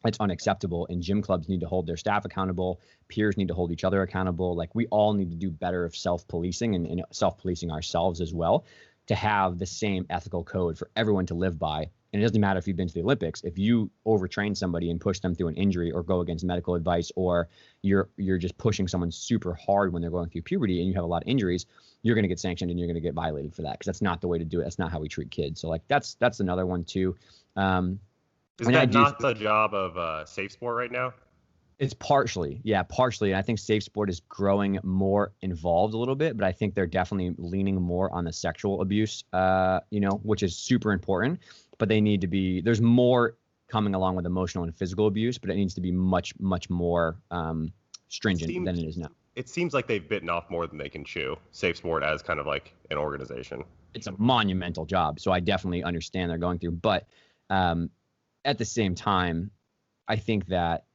It's unacceptable, and gym clubs need to hold their staff accountable. Peers need to hold each other accountable. We all need to do better of self-policing and self-policing ourselves as well, to have the same ethical code for everyone to live by. And it doesn't matter if you've been to the Olympics. If you overtrain somebody and push them through an injury, or go against medical advice, or you're just pushing someone super hard when they're going through puberty and you have a lot of injuries, you're going to get sanctioned and you're going to get violated for that, because that's not the way to do it. That's not how we treat kids. So that's another one too. Is that not the job of Safe Sport right now? It's partially. And I think Safe Sport is growing more involved a little bit, but I think they're definitely leaning more on the sexual abuse, which is super important. But they need to be, there's more coming along with emotional and physical abuse, but it needs to be much, much more stringent than it is now. It seems like they've bitten off more than they can chew, Safe Sport as kind of an organization. It's a monumental job. So I definitely understand they're going through. But at the same time, I think that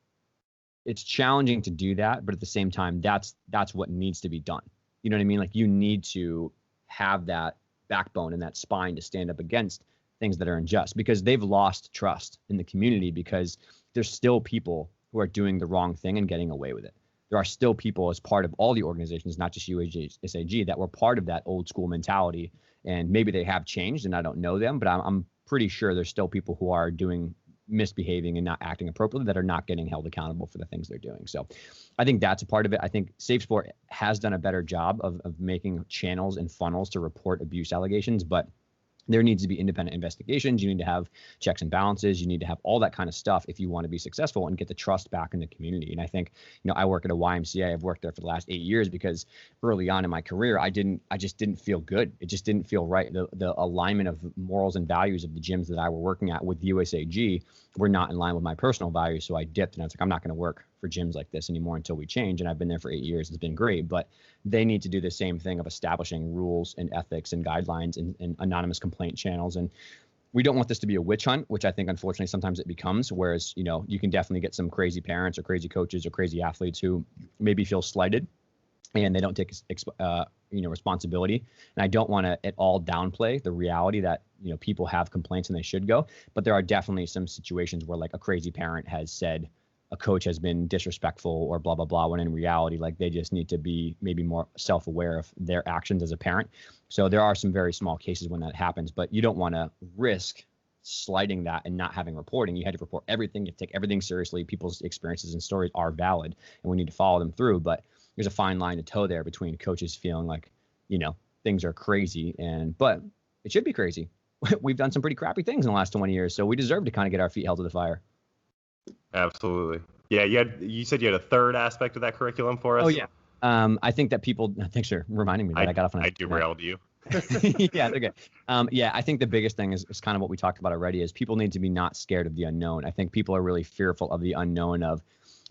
it's challenging to do that. But at the same time, that's what needs to be done. You know what I mean? You need to have that backbone and that spine to stand up against things that are unjust, because they've lost trust in the community, because there's still people who are doing the wrong thing and getting away with it. There are still people as part of all the organizations, not just USAG, that were part of that old school mentality. And maybe they have changed and I don't know them, but I'm pretty sure there's still people who are misbehaving and not acting appropriately, that are not getting held accountable for the things they're doing. So I think that's a part of it. I think Safe Sport has done a better job of making channels and funnels to report abuse allegations, but there needs to be independent investigations. You need to have checks and balances. You need to have all that kind of stuff if you want to be successful and get the trust back in the community. And I think, I work at a YMCA. I've worked there for the last 8 years, because early on in my career, I just didn't feel good. It just didn't feel right. The alignment of morals and values of the gyms that I were working at with USAG were not in line with my personal values. So I dipped, and I was like, I'm not going to work for gyms like this anymore until we change. And I've been there for 8 years. It's been great, but they need to do the same thing of establishing rules and ethics and guidelines and anonymous complaint channels. And we don't want this to be a witch hunt, which I think unfortunately sometimes it becomes, whereas, you can definitely get some crazy parents or crazy coaches or crazy athletes who maybe feel slighted and they don't take responsibility. And I don't want to at all downplay the reality that, people have complaints and they should go, but there are definitely some situations where like a crazy parent has said a coach has been disrespectful or blah, blah, blah, when in reality, like they just need to be maybe more self-aware of their actions as a parent. So there are some very small cases when that happens, but you don't want to risk slighting that and not having reporting. You had to report everything. You have to take everything seriously. People's experiences and stories are valid and we need to follow them through. But there's a fine line to toe there between coaches feeling like, things are crazy but it should be crazy. We've done some pretty crappy things in the last 20 years. So we deserve to kind of get our feet held to the fire. Absolutely. Yeah. You said you had a third aspect of that curriculum for us. Oh yeah. I think that people, thanks for reminding me that I got off on I derailed you. Yeah, they're good. I think the biggest thing is kind of what we talked about already is people need to be not scared of the unknown. I think people are really fearful of the unknown of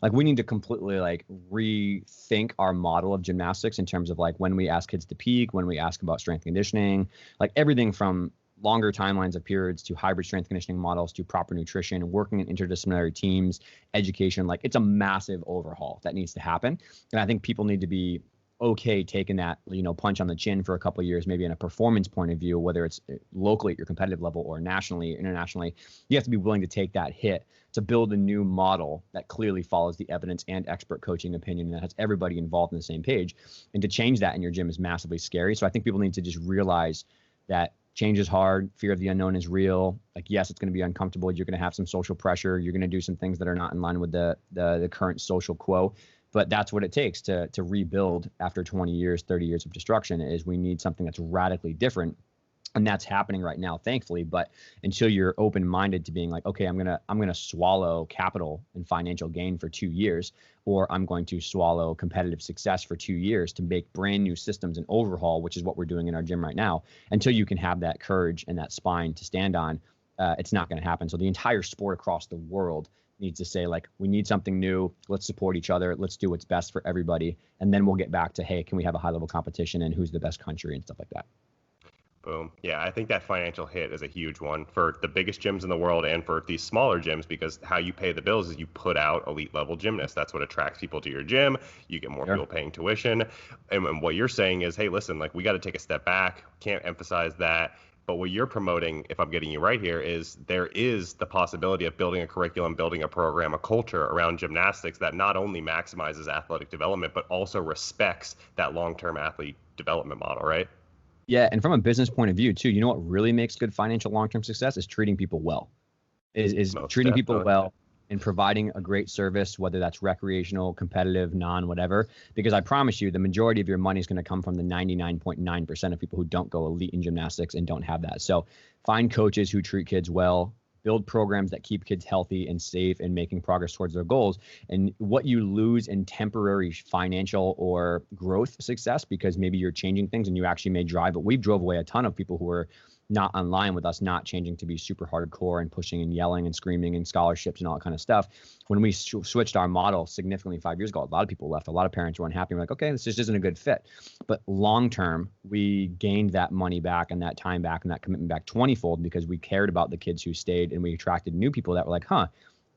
like, we need to completely like rethink our model of gymnastics in terms of like when we ask kids to peak, when we ask about strength conditioning, like everything from longer timelines of periods to hybrid strength conditioning models to proper nutrition, working in interdisciplinary teams, education. Like it's a massive overhaul that needs to happen. And I think people need to be okay taking that, punch on the chin for a couple of years, maybe in a performance point of view, whether it's locally at your competitive level or nationally, internationally. You have to be willing to take that hit to build a new model that clearly follows the evidence and expert coaching opinion that has everybody involved on the same page. And to change that in your gym is massively scary. So I think people need to just realize that change is hard. Fear of the unknown is real. Like, yes, it's going to be uncomfortable. You're going to have some social pressure. You're going to do some things that are not in line with the current social quo. But that's what it takes to rebuild after 20 years, 30 years of destruction is we need something that's radically different. And that's happening right now, thankfully. But until you're open-minded to being like, okay, I'm gonna swallow capital and financial gain for 2 years, or I'm going to swallow competitive success for 2 years to make brand new systems and overhaul, which is what we're doing in our gym right now. Until you can have that courage and that spine to stand on, it's not going to happen. So the entire sport across the world needs to say, like, we need something new. Let's support each other. Let's do what's best for everybody. And then we'll get back to, hey, can we have a high level competition and who's the best country and stuff like that. Boom. Yeah, I think that financial hit is a huge one for the biggest gyms in the world and for these smaller gyms, because how you pay the bills is you put out elite level gymnasts. That's what attracts people to your gym. You get more people paying tuition. And what you're saying is, hey, listen, like, we got to take a step back. Can't emphasize that. But what you're promoting, if I'm getting you right here, is there is the possibility of building a curriculum, building a program, a culture around gymnastics that not only maximizes athletic development, but also respects that long-term athlete development model, right? Yeah, and from a business point of view too, you know what really makes good financial long-term success is treating people well. Is treating people well and providing a great service, whether that's recreational, competitive, whatever. Because I promise you, the majority of your money is going to come from the 99.9% of people who don't go elite in gymnastics and don't have that. So find coaches who treat kids well, build programs that keep kids healthy and safe and making progress towards their goals. And what you lose in temporary financial or growth success, because maybe you're changing things and you actually may drive, but we've drove away a ton of people who were not online with us, not changing to be super hardcore and pushing and yelling and screaming and scholarships and all that kind of stuff. When we switched our model significantly 5 years ago, a lot of people left. A lot of parents were unhappy. We're like, okay, this just isn't a good fit. But long term, we gained that money back and that time back and that commitment back 20-fold because we cared about the kids who stayed and we attracted new people that were like,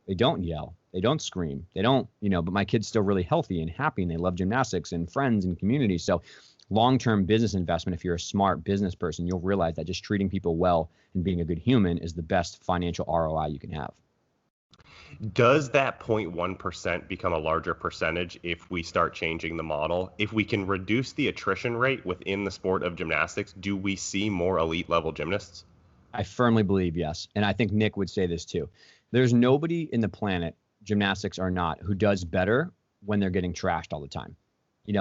they don't yell, they don't scream, they don't, but my kid's still really healthy and happy and they love gymnastics and friends and community. So long-term business investment, if you're a smart business person, you'll realize that just treating people well and being a good human is the best financial ROI you can have. Does that 0.1% become a larger percentage if we start changing the model? If we can reduce the attrition rate within the sport of gymnastics, do we see more elite level gymnasts? I firmly believe yes. And I think Nick would say this too. There's nobody in the planet, gymnastics or not, who does better when they're getting trashed all the time.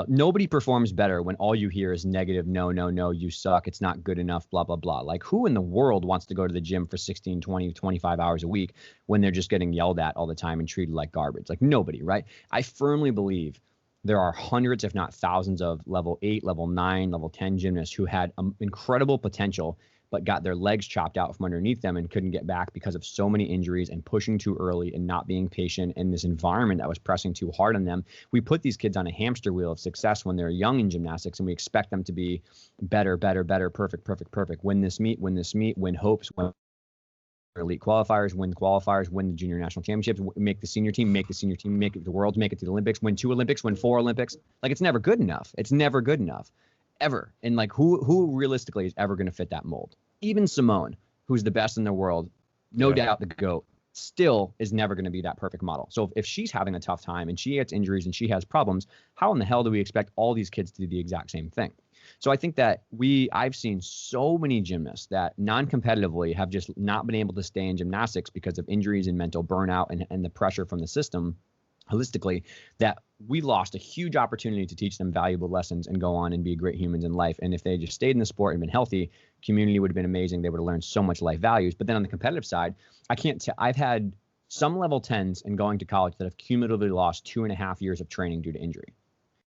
Nobody performs better when all you hear is negative, no, you suck, it's not good enough, blah, blah, blah. Like, who in the world wants to go to the gym for 16, 20, 25 hours a week when they're just getting yelled at all the time and treated like garbage? Like, nobody, right? I firmly believe there are hundreds, if not thousands, of level 8, level 9, level 10 gymnasts who had incredible potential, but got their legs chopped out from underneath them and couldn't get back because of so many injuries and pushing too early and not being patient in this environment that was pressing too hard on them. We put these kids on a hamster wheel of success when they're young in gymnastics, and we expect them to be better, perfect, win this meet, win hopes, win elite qualifiers, win the junior national championships, make the senior team, make it the world, make it to the Olympics, win 2 Olympics, win 4 Olympics. Like, it's never good enough. It's never good enough, ever. And like, who realistically is ever going to fit that mold? Even Simone, who's the best in the world, no doubt the GOAT, still is never going to be that perfect model. So if she's having a tough time and she gets injuries and she has problems, how in the hell do we expect all these kids to do the exact same thing? So I think that I've seen so many gymnasts that non-competitively have just not been able to stay in gymnastics because of injuries and mental burnout and the pressure from the system holistically, that we lost a huge opportunity to teach them valuable lessons and go on and be great humans in life. And if they just stayed in the sport and been healthy, community would have been amazing. They would have learned so much life values. But then on the competitive side, I've had some level 10s and going to college that have cumulatively lost 2.5 years of training due to injury.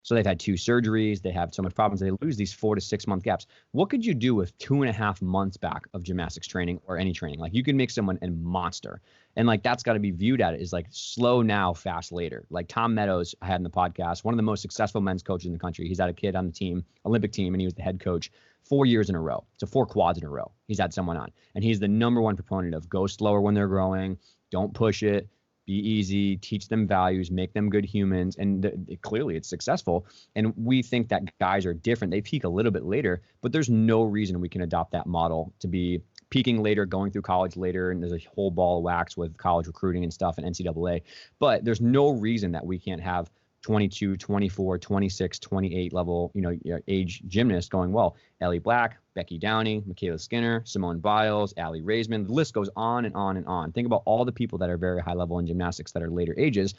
So they've had 2 surgeries. They have so much problems. They lose these 4 to 6 month gaps. What could you do with 2.5 months back of gymnastics training or any training? Like, you can make someone a monster. And like, that's got to be viewed at it as like slow now, fast later. Like Tom Meadows, I had in the podcast, one of the most successful men's coaches in the country. He's had a kid on the team, Olympic team, and he was the head coach 4 years in a row. So 4 quads in a row. He's had someone on. And he's the #1 proponent of go slower when they're growing. Don't push it. Be easy, teach them values, make them good humans. And clearly it's successful. And we think that guys are different. They peak a little bit later, but there's no reason we can adopt that model to be peaking later, going through college later. And there's a whole ball of wax with college recruiting and stuff and NCAA. But there's no reason that we can't have 22, 24, 26, 28 level, age gymnasts going, well, Ellie Black, Becky Downey, Michaela Skinner, Simone Biles, Allie Raisman. The list goes on and on and on. Think about all the people that are very high level in gymnastics that are later ages.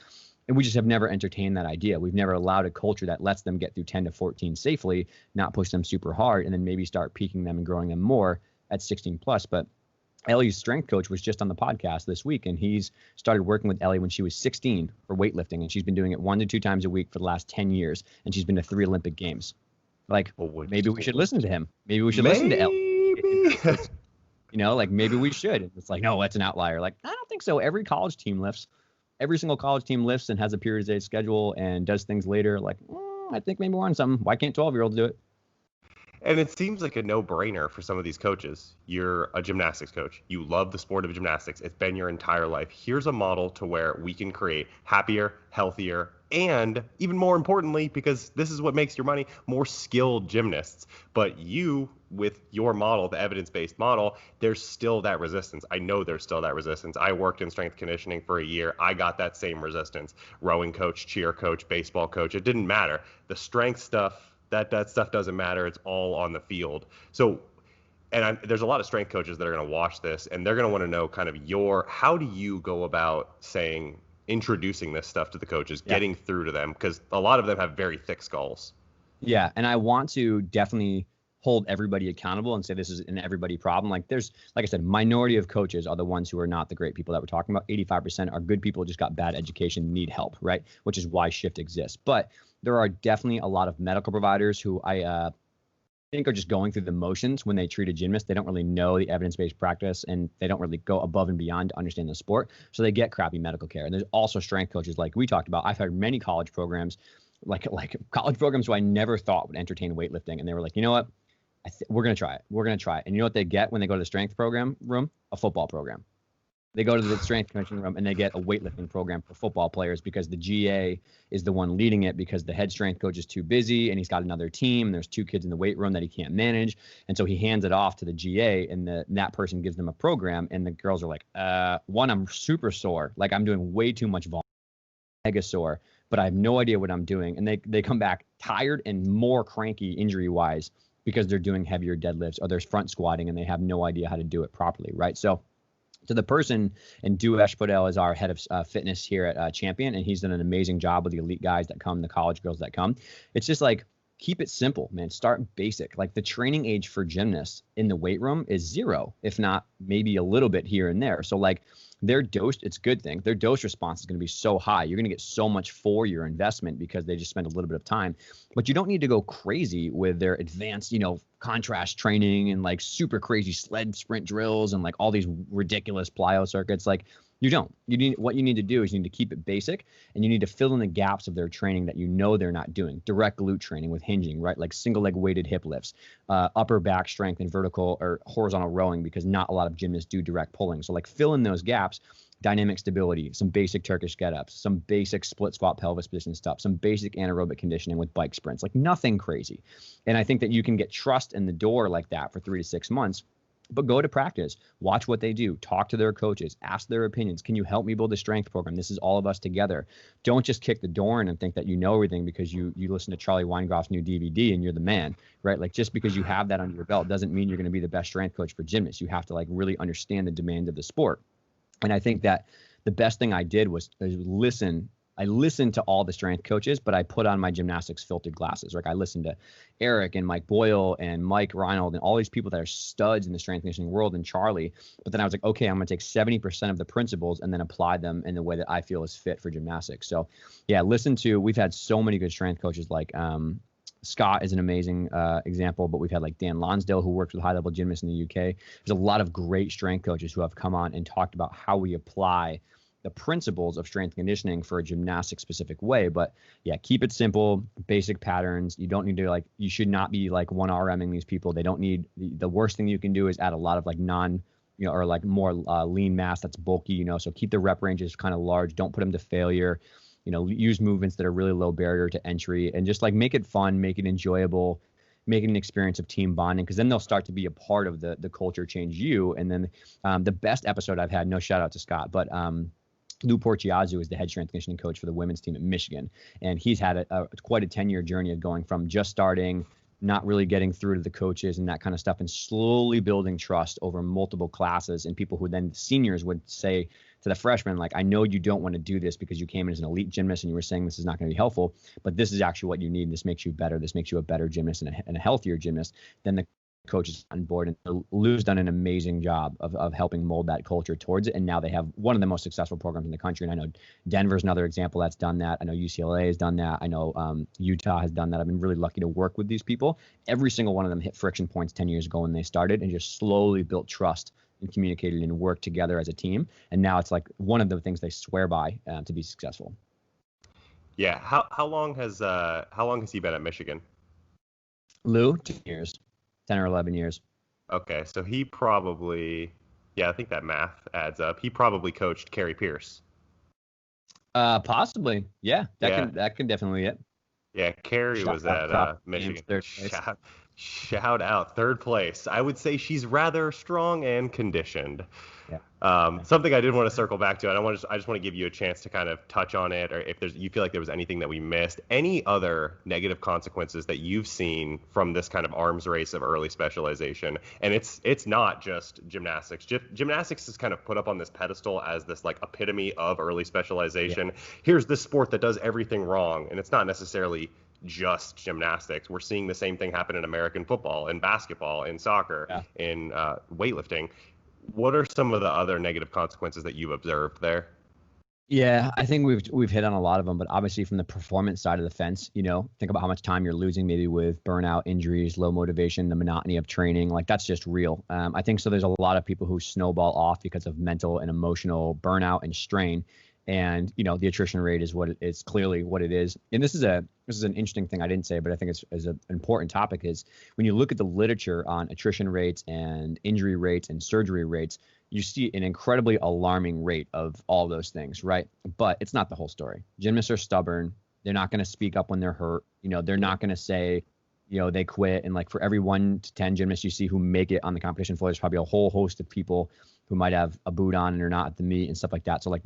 And we just have never entertained that idea. We've never allowed a culture that lets them get through 10 to 14 safely, not push them super hard, and then maybe start peaking them and growing them more at 16 plus. But Ellie's strength coach was just on the podcast this week, and he's started working with Ellie when she was 16 for weightlifting, and she's been doing it 1 to 2 times a week for the last 10 years, and she's been to 3 Olympic Games. Like, maybe we should listen to him. Maybe we should listen to Ellie. Like, maybe we should. It's like, no, that's an outlier. Like, I don't think so. Every college team lifts. Every single college team lifts and has a periodized schedule and does things later. Like, I think maybe we're on something. Why can't 12-year-olds do it? And it seems like a no-brainer for some of these coaches. You're a gymnastics coach. You love the sport of gymnastics. It's been your entire life. Here's a model to where we can create happier, healthier, and even more importantly, because this is what makes your money, more skilled gymnasts. But you, with your model, the evidence-based model, there's still that resistance. I know there's still that resistance. I worked in strength conditioning for a year. I got that same resistance. Rowing coach, cheer coach, baseball coach, it didn't matter. The strength stuff, that stuff doesn't matter. It's all on the field. So, there's a lot of strength coaches that are going to watch this, and they're going to want to know kind of how do you go about introducing this stuff to the coaches, getting through to them, because a lot of them have very thick skulls. Yeah, and I want to definitely hold everybody accountable and say this is an everybody problem. Like I said, minority of coaches are the ones who are not the great people that we're talking about. 85% are good people, just got bad education, need help, right? Which is why Shift exists. But there are definitely a lot of medical providers who I think are just going through the motions when they treat a gymnast. They don't really know the evidence-based practice, and they don't really go above and beyond to understand the sport. So they get crappy medical care. And there's also strength coaches like we talked about. I've had many college programs, like college programs who I never thought would entertain weightlifting. And they were like, you know what? We're going to try it. We're going to try it. And you know what they get when they go to the strength program room? A football program. They go to the strength conditioning room and they get a weightlifting program for football players because the GA is the one leading it because the head strength coach is too busy and he's got another team. And there's 2 kids in the weight room that he can't manage. And so he hands it off to the GA and that person gives them a program. And the girls are like, one, I'm super sore. Like, I'm doing way too much volume, mega sore, but I have no idea what I'm doing. And they come back tired and more cranky injury wise because they're doing heavier deadlifts or they're front squatting and they have no idea how to do it properly. Right. So to the person, and Duesh Patel is our head of fitness here at Champion, and he's done an amazing job with the elite guys that come, the college girls that come. It's just like, keep it simple, man. Start basic. Like, the training age for gymnasts in the weight room is 0, if not maybe a little bit here and there. So like, their dose, it's a good thing. Their dose response is going to be so high. You're going to get so much for your investment because they just spend a little bit of time. But you don't need to go crazy with their advanced, contrast training and like super crazy sled sprint drills and like all these ridiculous plyo circuits. Like you don't. What you need to do is you need to keep it basic, and you need to fill in the gaps of their training that they're not doing. Direct glute training with hinging, right? Like single leg weighted hip lifts, upper back strength and vertical or horizontal rowing, because not a lot of gymnasts do direct pulling. So like fill in those gaps. Dynamic stability, some basic Turkish get-ups, some basic split squat pelvis position stuff, some basic anaerobic conditioning with bike sprints, like nothing crazy. And I think that you can get trust in the door like that for 3 to 6 months. But go to practice, watch what they do, talk to their coaches, ask their opinions. Can you help me build a strength program? This is all of us together. Don't just kick the door in and think that you know everything because you listen to Charlie Weingroff's new DVD and you're the man, right? Like just because you have that under your belt doesn't mean you're going to be the best strength coach for gymnasts. You have to like really understand the demand of the sport. And I think that the best thing I did was listen. I listened to all the strength coaches, but I put on my gymnastics filtered glasses. Like I listened to Eric and Mike Boyle and Mike Reinhold and all these people that are studs in the strength conditioning world and Charlie. But then I was like, okay, I'm going to take 70% of the principles and then apply them in the way that I feel is fit for gymnastics. So yeah, we've had so many good strength coaches like Scott is an amazing example, but we've had like Dan Lonsdale, who works with high-level gymnasts in the UK. There's a lot of great strength coaches who have come on and talked about how we apply the principles of strength conditioning for a gymnastic specific way. But yeah, keep it simple, basic patterns. You don't need to you should not be like 1RMing these people. They don't need, the worst thing you can do is add a lot of like or like more lean mass that's bulky, so keep the rep ranges kind of large. Don't put them to failure. Use movements that are really low barrier to entry and just like make it fun, make it enjoyable, make it an experience of team bonding, because then they'll start to be a part of the culture change you. And then the best episode I've had, no shout out to Scott, but Lou Porciazzu is the head strength conditioning coach for the women's team at Michigan. And he's had quite a 10-year journey of going from just starting, not really getting through to the coaches and that kind of stuff, and slowly building trust over multiple classes. And people who then seniors would say to the freshmen, like, I know you don't want to do this because you came in as an elite gymnast and you were saying this is not going to be helpful, but this is actually what you need. This makes you better. This makes you a better gymnast and a healthier gymnast. Then the coaches on board, and Lou's done an amazing job of helping mold that culture towards it. And now they have one of the most successful programs in the country. And I know Denver's another example that's done that. I know UCLA has done that. I know Utah has done that. I've been really lucky to work with these people. Every single one of them hit friction points 10 years ago when they started and just slowly built trust and communicated and worked together as a team. And now it's like one of the things they swear by to be successful. Yeah. How long has he been at Michigan? Lou, 10 years. 10 or 11 years. Okay, so he probably, I think that math adds up. He probably coached Carrie Pierce. Possibly. Yeah, that can definitely be it. Yeah, Carrie was at Michigan. Shout out, third place. I would say she's rather strong and conditioned. Yeah. Something I did want to circle back to, and I just want to give you a chance to kind of touch on it, or if you feel like there was anything that we missed, any other negative consequences that you've seen from this kind of arms race of early specialization. And it's not just gymnastics. Gymnastics is kind of put up on this pedestal as this like epitome of early specialization. Yeah. Here's this sport that does everything wrong, and it's not necessarily just gymnastics. We're seeing the same thing happen in American football, in basketball, in soccer, in weightlifting. What are some of the other negative consequences that you've observed there? Yeah, I think we've hit on a lot of them, but obviously from the performance side of the fence, think about how much time you're losing maybe with burnout, injuries, low motivation, the monotony of training. Like that's just real. I think so. There's a lot of people who snowball off because of mental and emotional burnout and strain. And, the attrition rate is clearly what it is. And this is an interesting thing I didn't say, but I think it's an important topic is when you look at the literature on attrition rates and injury rates and surgery rates, you see an incredibly alarming rate of all those things, right? But it's not the whole story. Gymnasts are stubborn. They're not going to speak up when they're hurt. They're not going to say, they quit. And like for every 1 to 10 gymnasts you see who make it on the competition floor, there's probably a whole host of people who might have a boot on and are not at the meet and stuff like that. So like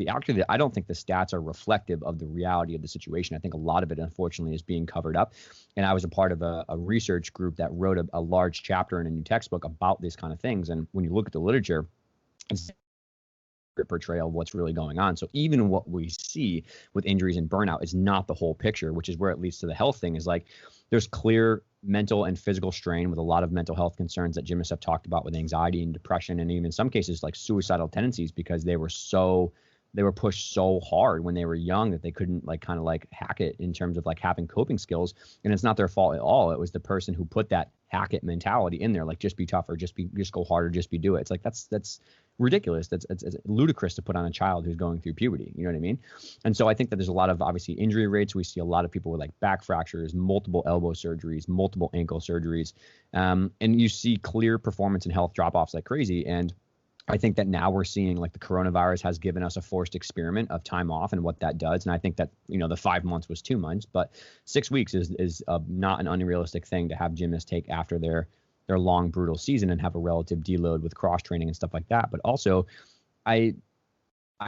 I don't think the stats are reflective of the reality of the situation. I think a lot of it, unfortunately, is being covered up. And I was a part of a research group that wrote a large chapter in a new textbook about these kind of things. And when you look at the literature, it's a portrayal of what's really going on. So even what we see with injuries and burnout is not the whole picture, which is where it leads to the health thing is like there's clear mental and physical strain with a lot of mental health concerns that gymnasts have talked about with anxiety and depression, and even in some cases like suicidal tendencies, because they were pushed so hard when they were young that they couldn't like kind of like hack it in terms of like having coping skills. And it's not their fault at all. It was the person who put that hack it mentality in there, like just be tougher, just go harder, just do it. It's like that's ridiculous. It's ludicrous to put on a child who's going through puberty. You know what I mean? And so I think that there's a lot of obviously injury rates. We see a lot of people with like back fractures, multiple elbow surgeries, multiple ankle surgeries, and you see clear performance and health drop offs like crazy. And I think that now we're seeing like the coronavirus has given us a forced experiment of time off and what that does. And I think that, the 5 months was 2 months, but 6 weeks is not an unrealistic thing to have gymnasts take after their long, brutal season and have a relative deload with cross training and stuff like that. But also, I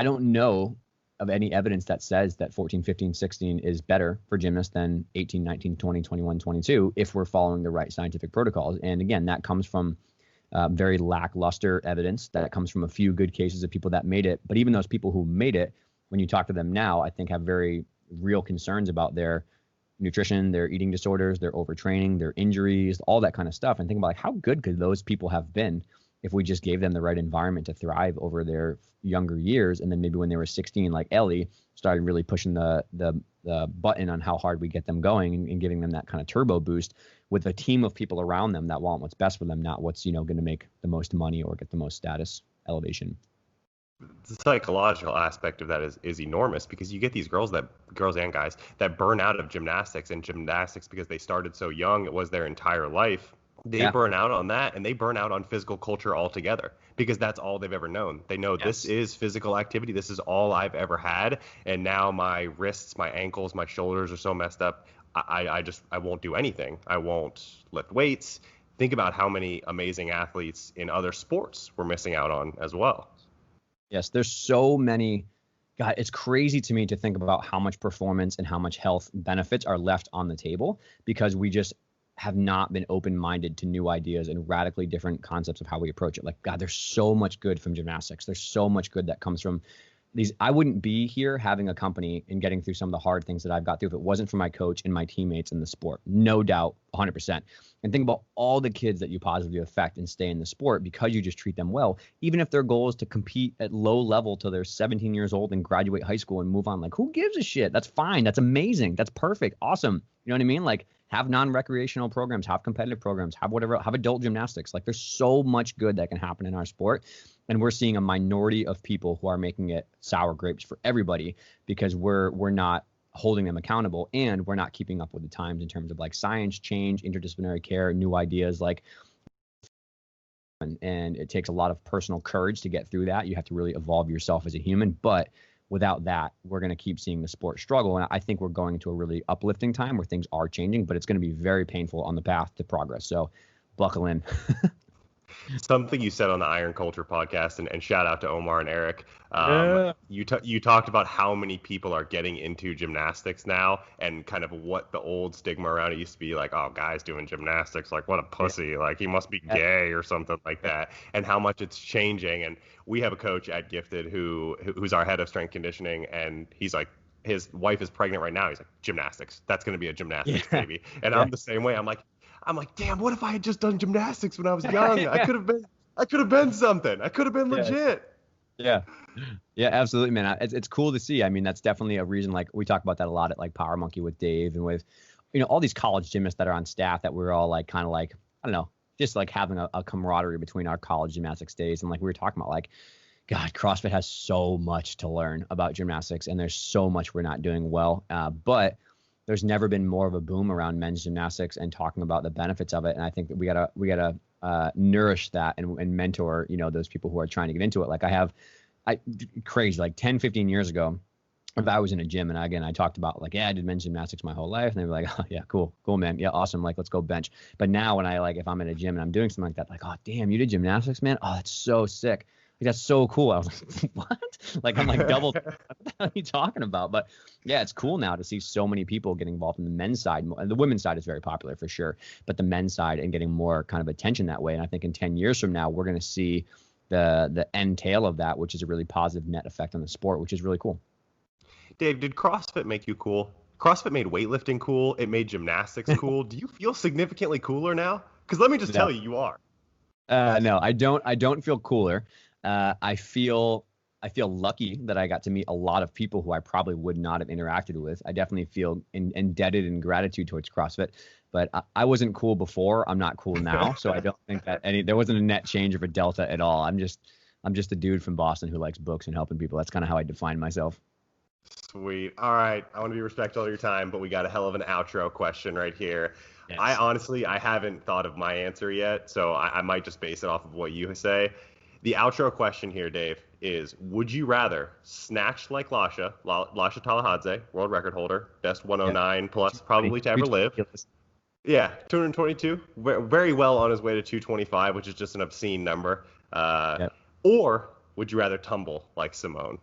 don't know of any evidence that says that 14, 15, 16 is better for gymnasts than 18, 19, 20, 21, 22 if we're following the right scientific protocols. And again, that comes from very lackluster evidence, that comes from a few good cases of people that made it. But even those people who made it, when you talk to them now, I think have very real concerns about their nutrition, their eating disorders, their overtraining, their injuries, all that kind of stuff. And think about like how good could those people have been if we just gave them the right environment to thrive over their younger years. And then maybe when they were 16, like Ellie, started really pushing the button on how hard we get them going and giving them that kind of turbo boost with a team of people around them that want what's best for them, not what's, going to make the most money or get the most status elevation. The psychological aspect of that is enormous, because you get these girls and guys that burn out of gymnastics because they started so young. It was their entire life. They burn out on that, and they burn out on physical culture altogether, because that's all they've ever known. They know This is physical activity. This is all I've ever had. And now my wrists, my ankles, my shoulders are so messed up. I won't do anything. I won't lift weights. Think about how many amazing athletes in other sports we're missing out on as well. Yes, there's so many. God, it's crazy to me to think about how much performance and how much health benefits are left on the table because we just have not been open-minded to new ideas and radically different concepts of how we approach it. Like, God, there's so much good from gymnastics. There's so much good that comes from these. I wouldn't be here having a company and getting through some of the hard things that I've got through if it wasn't for my coach and my teammates in the sport. No doubt, 100%. And think about all the kids that you positively affect and stay in the sport because you just treat them well. Even if their goal is to compete at low level till they're 17 years old and graduate high school and move on, like, who gives a shit? That's fine. That's amazing. That's perfect. Awesome. You know what I mean? Like, have non-recreational programs, have competitive programs, have whatever, have adult gymnastics. Like, there's so much good that can happen in our sport. And we're seeing a minority of people who are making it sour grapes for everybody because we're not holding them accountable, and we're not keeping up with the times in terms of like science change, interdisciplinary care, new ideas, like, and it takes a lot of personal courage to get through that. You have to really evolve yourself as a human, but without that, we're going to keep seeing the sport struggle. And I think we're going into a really uplifting time where things are changing, but it's going to be very painful on the path to progress. So buckle in. Something you said on the Iron Culture podcast, and shout out to Omar and Eric. You talked about how many people are getting into gymnastics now, and kind of what the old stigma around it used to be, like, oh, guys doing gymnastics, like, what a pussy, like he must be gay or something like that, and how much it's changing. And we have a coach at Gifted who's our head of strength conditioning, and he's like, his wife is pregnant right now. He's like, gymnastics, that's going to be a gymnastics baby. And I'm the same way. I'm like, damn, what if I had just done gymnastics when I was young? I could have been something. I could have been legit. Yeah, absolutely, man. It's cool to see. I mean, that's definitely a reason. Like, we talk about that a lot at like Power Monkey with Dave and with, all these college gymnasts that are on staff, that we're all like kind of like, I don't know, just like having a camaraderie between our college gymnastics days. And like we were talking about, like, God, CrossFit has so much to learn about gymnastics, and there's so much we're not doing well. But there's never been more of a boom around men's gymnastics and talking about the benefits of it. And I think that we gotta nourish that and mentor, those people who are trying to get into it. Like crazy, like 10, 15 years ago, if I was in a gym and I talked about like, I did men's gymnastics my whole life, and they were like, oh yeah, cool, man. Yeah, awesome. Like, let's go bench. But now when if I'm in a gym and I'm doing something like that, like, oh damn, you did gymnastics, man. Oh, that's so sick. Like, that's so cool. I was like, what? Like, I'm like double. What the hell are you talking about? But yeah, it's cool now to see so many people getting involved in the men's side. And the women's side is very popular for sure, but the men's side and getting more kind of attention that way. And I think in 10 years from now, we're going to see the end tail of that, which is a really positive net effect on the sport, which is really cool. Dave, did CrossFit make you cool? CrossFit made weightlifting cool. It made gymnastics cool. Do you feel significantly cooler now? Because let me just tell you, you are. No, I don't. I don't feel cooler. I feel lucky that I got to meet a lot of people who I probably would not have interacted with. I definitely feel indebted in gratitude towards CrossFit, but I wasn't cool before. I'm not cool now, so I don't think that there wasn't a net change of a delta at all. I'm just a dude from Boston who likes books and helping people. That's kind of how I define myself. Sweet. All right. I want to be respectful of your time, but we got a hell of an outro question right here. Yes. I haven't thought of my answer yet, so I might just base it off of what you say. The outro question here, Dave, is would you rather snatch like Lasha Talahadze, world record holder, best 109 plus probably to ever live. Yeah, 222, very well on his way to 225, which is just an obscene number. Or would you rather tumble like Simone?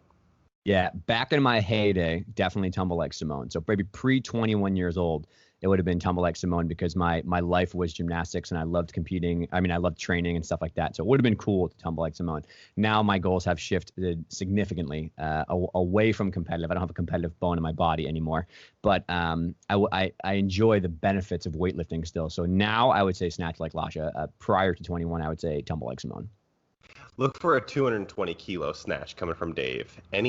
Yeah, back in my heyday, definitely tumble like Simone. So maybe pre 21 years old, it would have been tumble like Simone because my life was gymnastics and I loved competing. I mean, I loved training and stuff like that. So it would have been cool to tumble like Simone. Now my goals have shifted significantly away from competitive. I don't have a competitive bone in my body anymore, but I enjoy the benefits of weightlifting still. So now I would say snatch like Lasha. Prior to 21, I would say tumble like Simone. Look for a 220 kilo snatch coming from Dave. I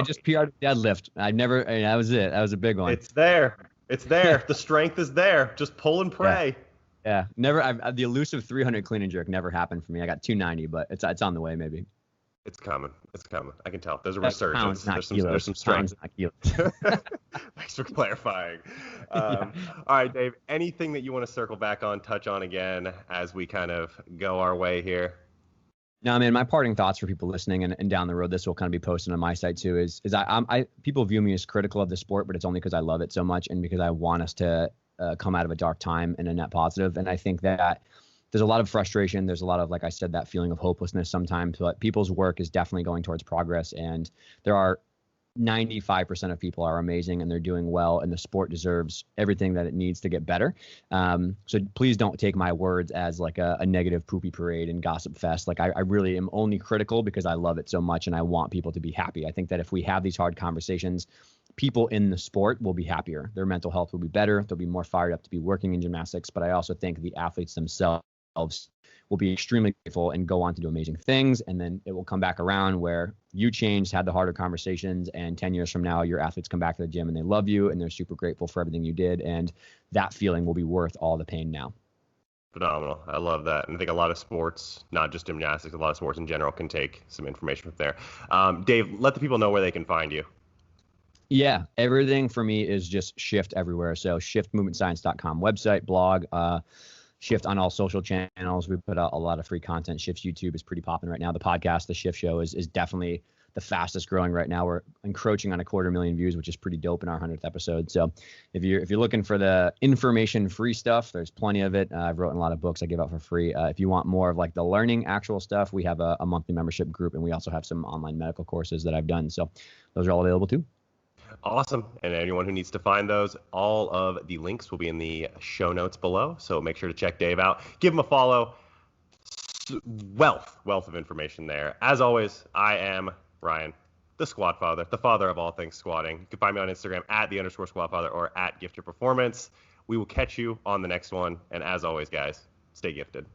just PR'd deadlift. That was it. That was a big one. It's there. It's there. The strength is there. Just pull and pray. Yeah. Never. The elusive 300 clean and jerk never happened for me. I got 290, but it's on the way maybe. It's coming. It's coming. I can tell. There's a resurgence. There's some strength. Thanks for clarifying. All right, Dave. Anything that you want to circle back on, touch on again as we kind of go our way here? No, I mean, my parting thoughts for people listening and down the road, this will kind of be posted on my site too, is people view me as critical of the sport, but it's only because I love it so much and because I want us to come out of a dark time in a net positive. And I think that there's a lot of frustration. There's a lot of, like I said, that feeling of hopelessness sometimes, but people's work is definitely going towards progress. And there are 95% of people are amazing and they're doing well, and the sport deserves everything that it needs to get better. So please don't take my words as like a negative poopy parade and gossip fest. Like I really am only critical because I love it so much and I want people to be happy. I think that if we have these hard conversations, people in the sport will be happier. Their mental health will be better. They'll be more fired up to be working in gymnastics. But I also think the athletes themselves will be extremely grateful and go on to do amazing things. And then it will come back around where you changed, had the harder conversations, and 10 years from now, your athletes come back to the gym and they love you and they're super grateful for everything you did. And that feeling will be worth all the pain now. Phenomenal. I love that. And I think a lot of sports, not just gymnastics, a lot of sports in general can take some information from there. Dave, let the people know where they can find you. Yeah, everything for me is just Shift everywhere. So shiftmovementscience.com website, blog, Shift on all social channels. We put out a lot of free content. Shift's YouTube is pretty popping right now. The podcast, The Shift Show, is definitely the fastest growing right now. We're encroaching on 250,000 views, which is pretty dope in our 100th episode. So if you're looking for the information free stuff, there's plenty of it. I've written a lot of books I give out for free. If you want more of like the learning actual stuff, we have a monthly membership group, and we also have some online medical courses that I've done. So those are all available too. Awesome. And anyone who needs to find those, all of the links will be in the show notes below. So make sure to check Dave out. Give him a follow. Wealth of information there. As always, I am Ryan, the Squad Father, the father of all things squatting. You can find me on Instagram @the_squadfather or @giftyourperformance. We will catch you on the next one. And as always, guys, stay gifted.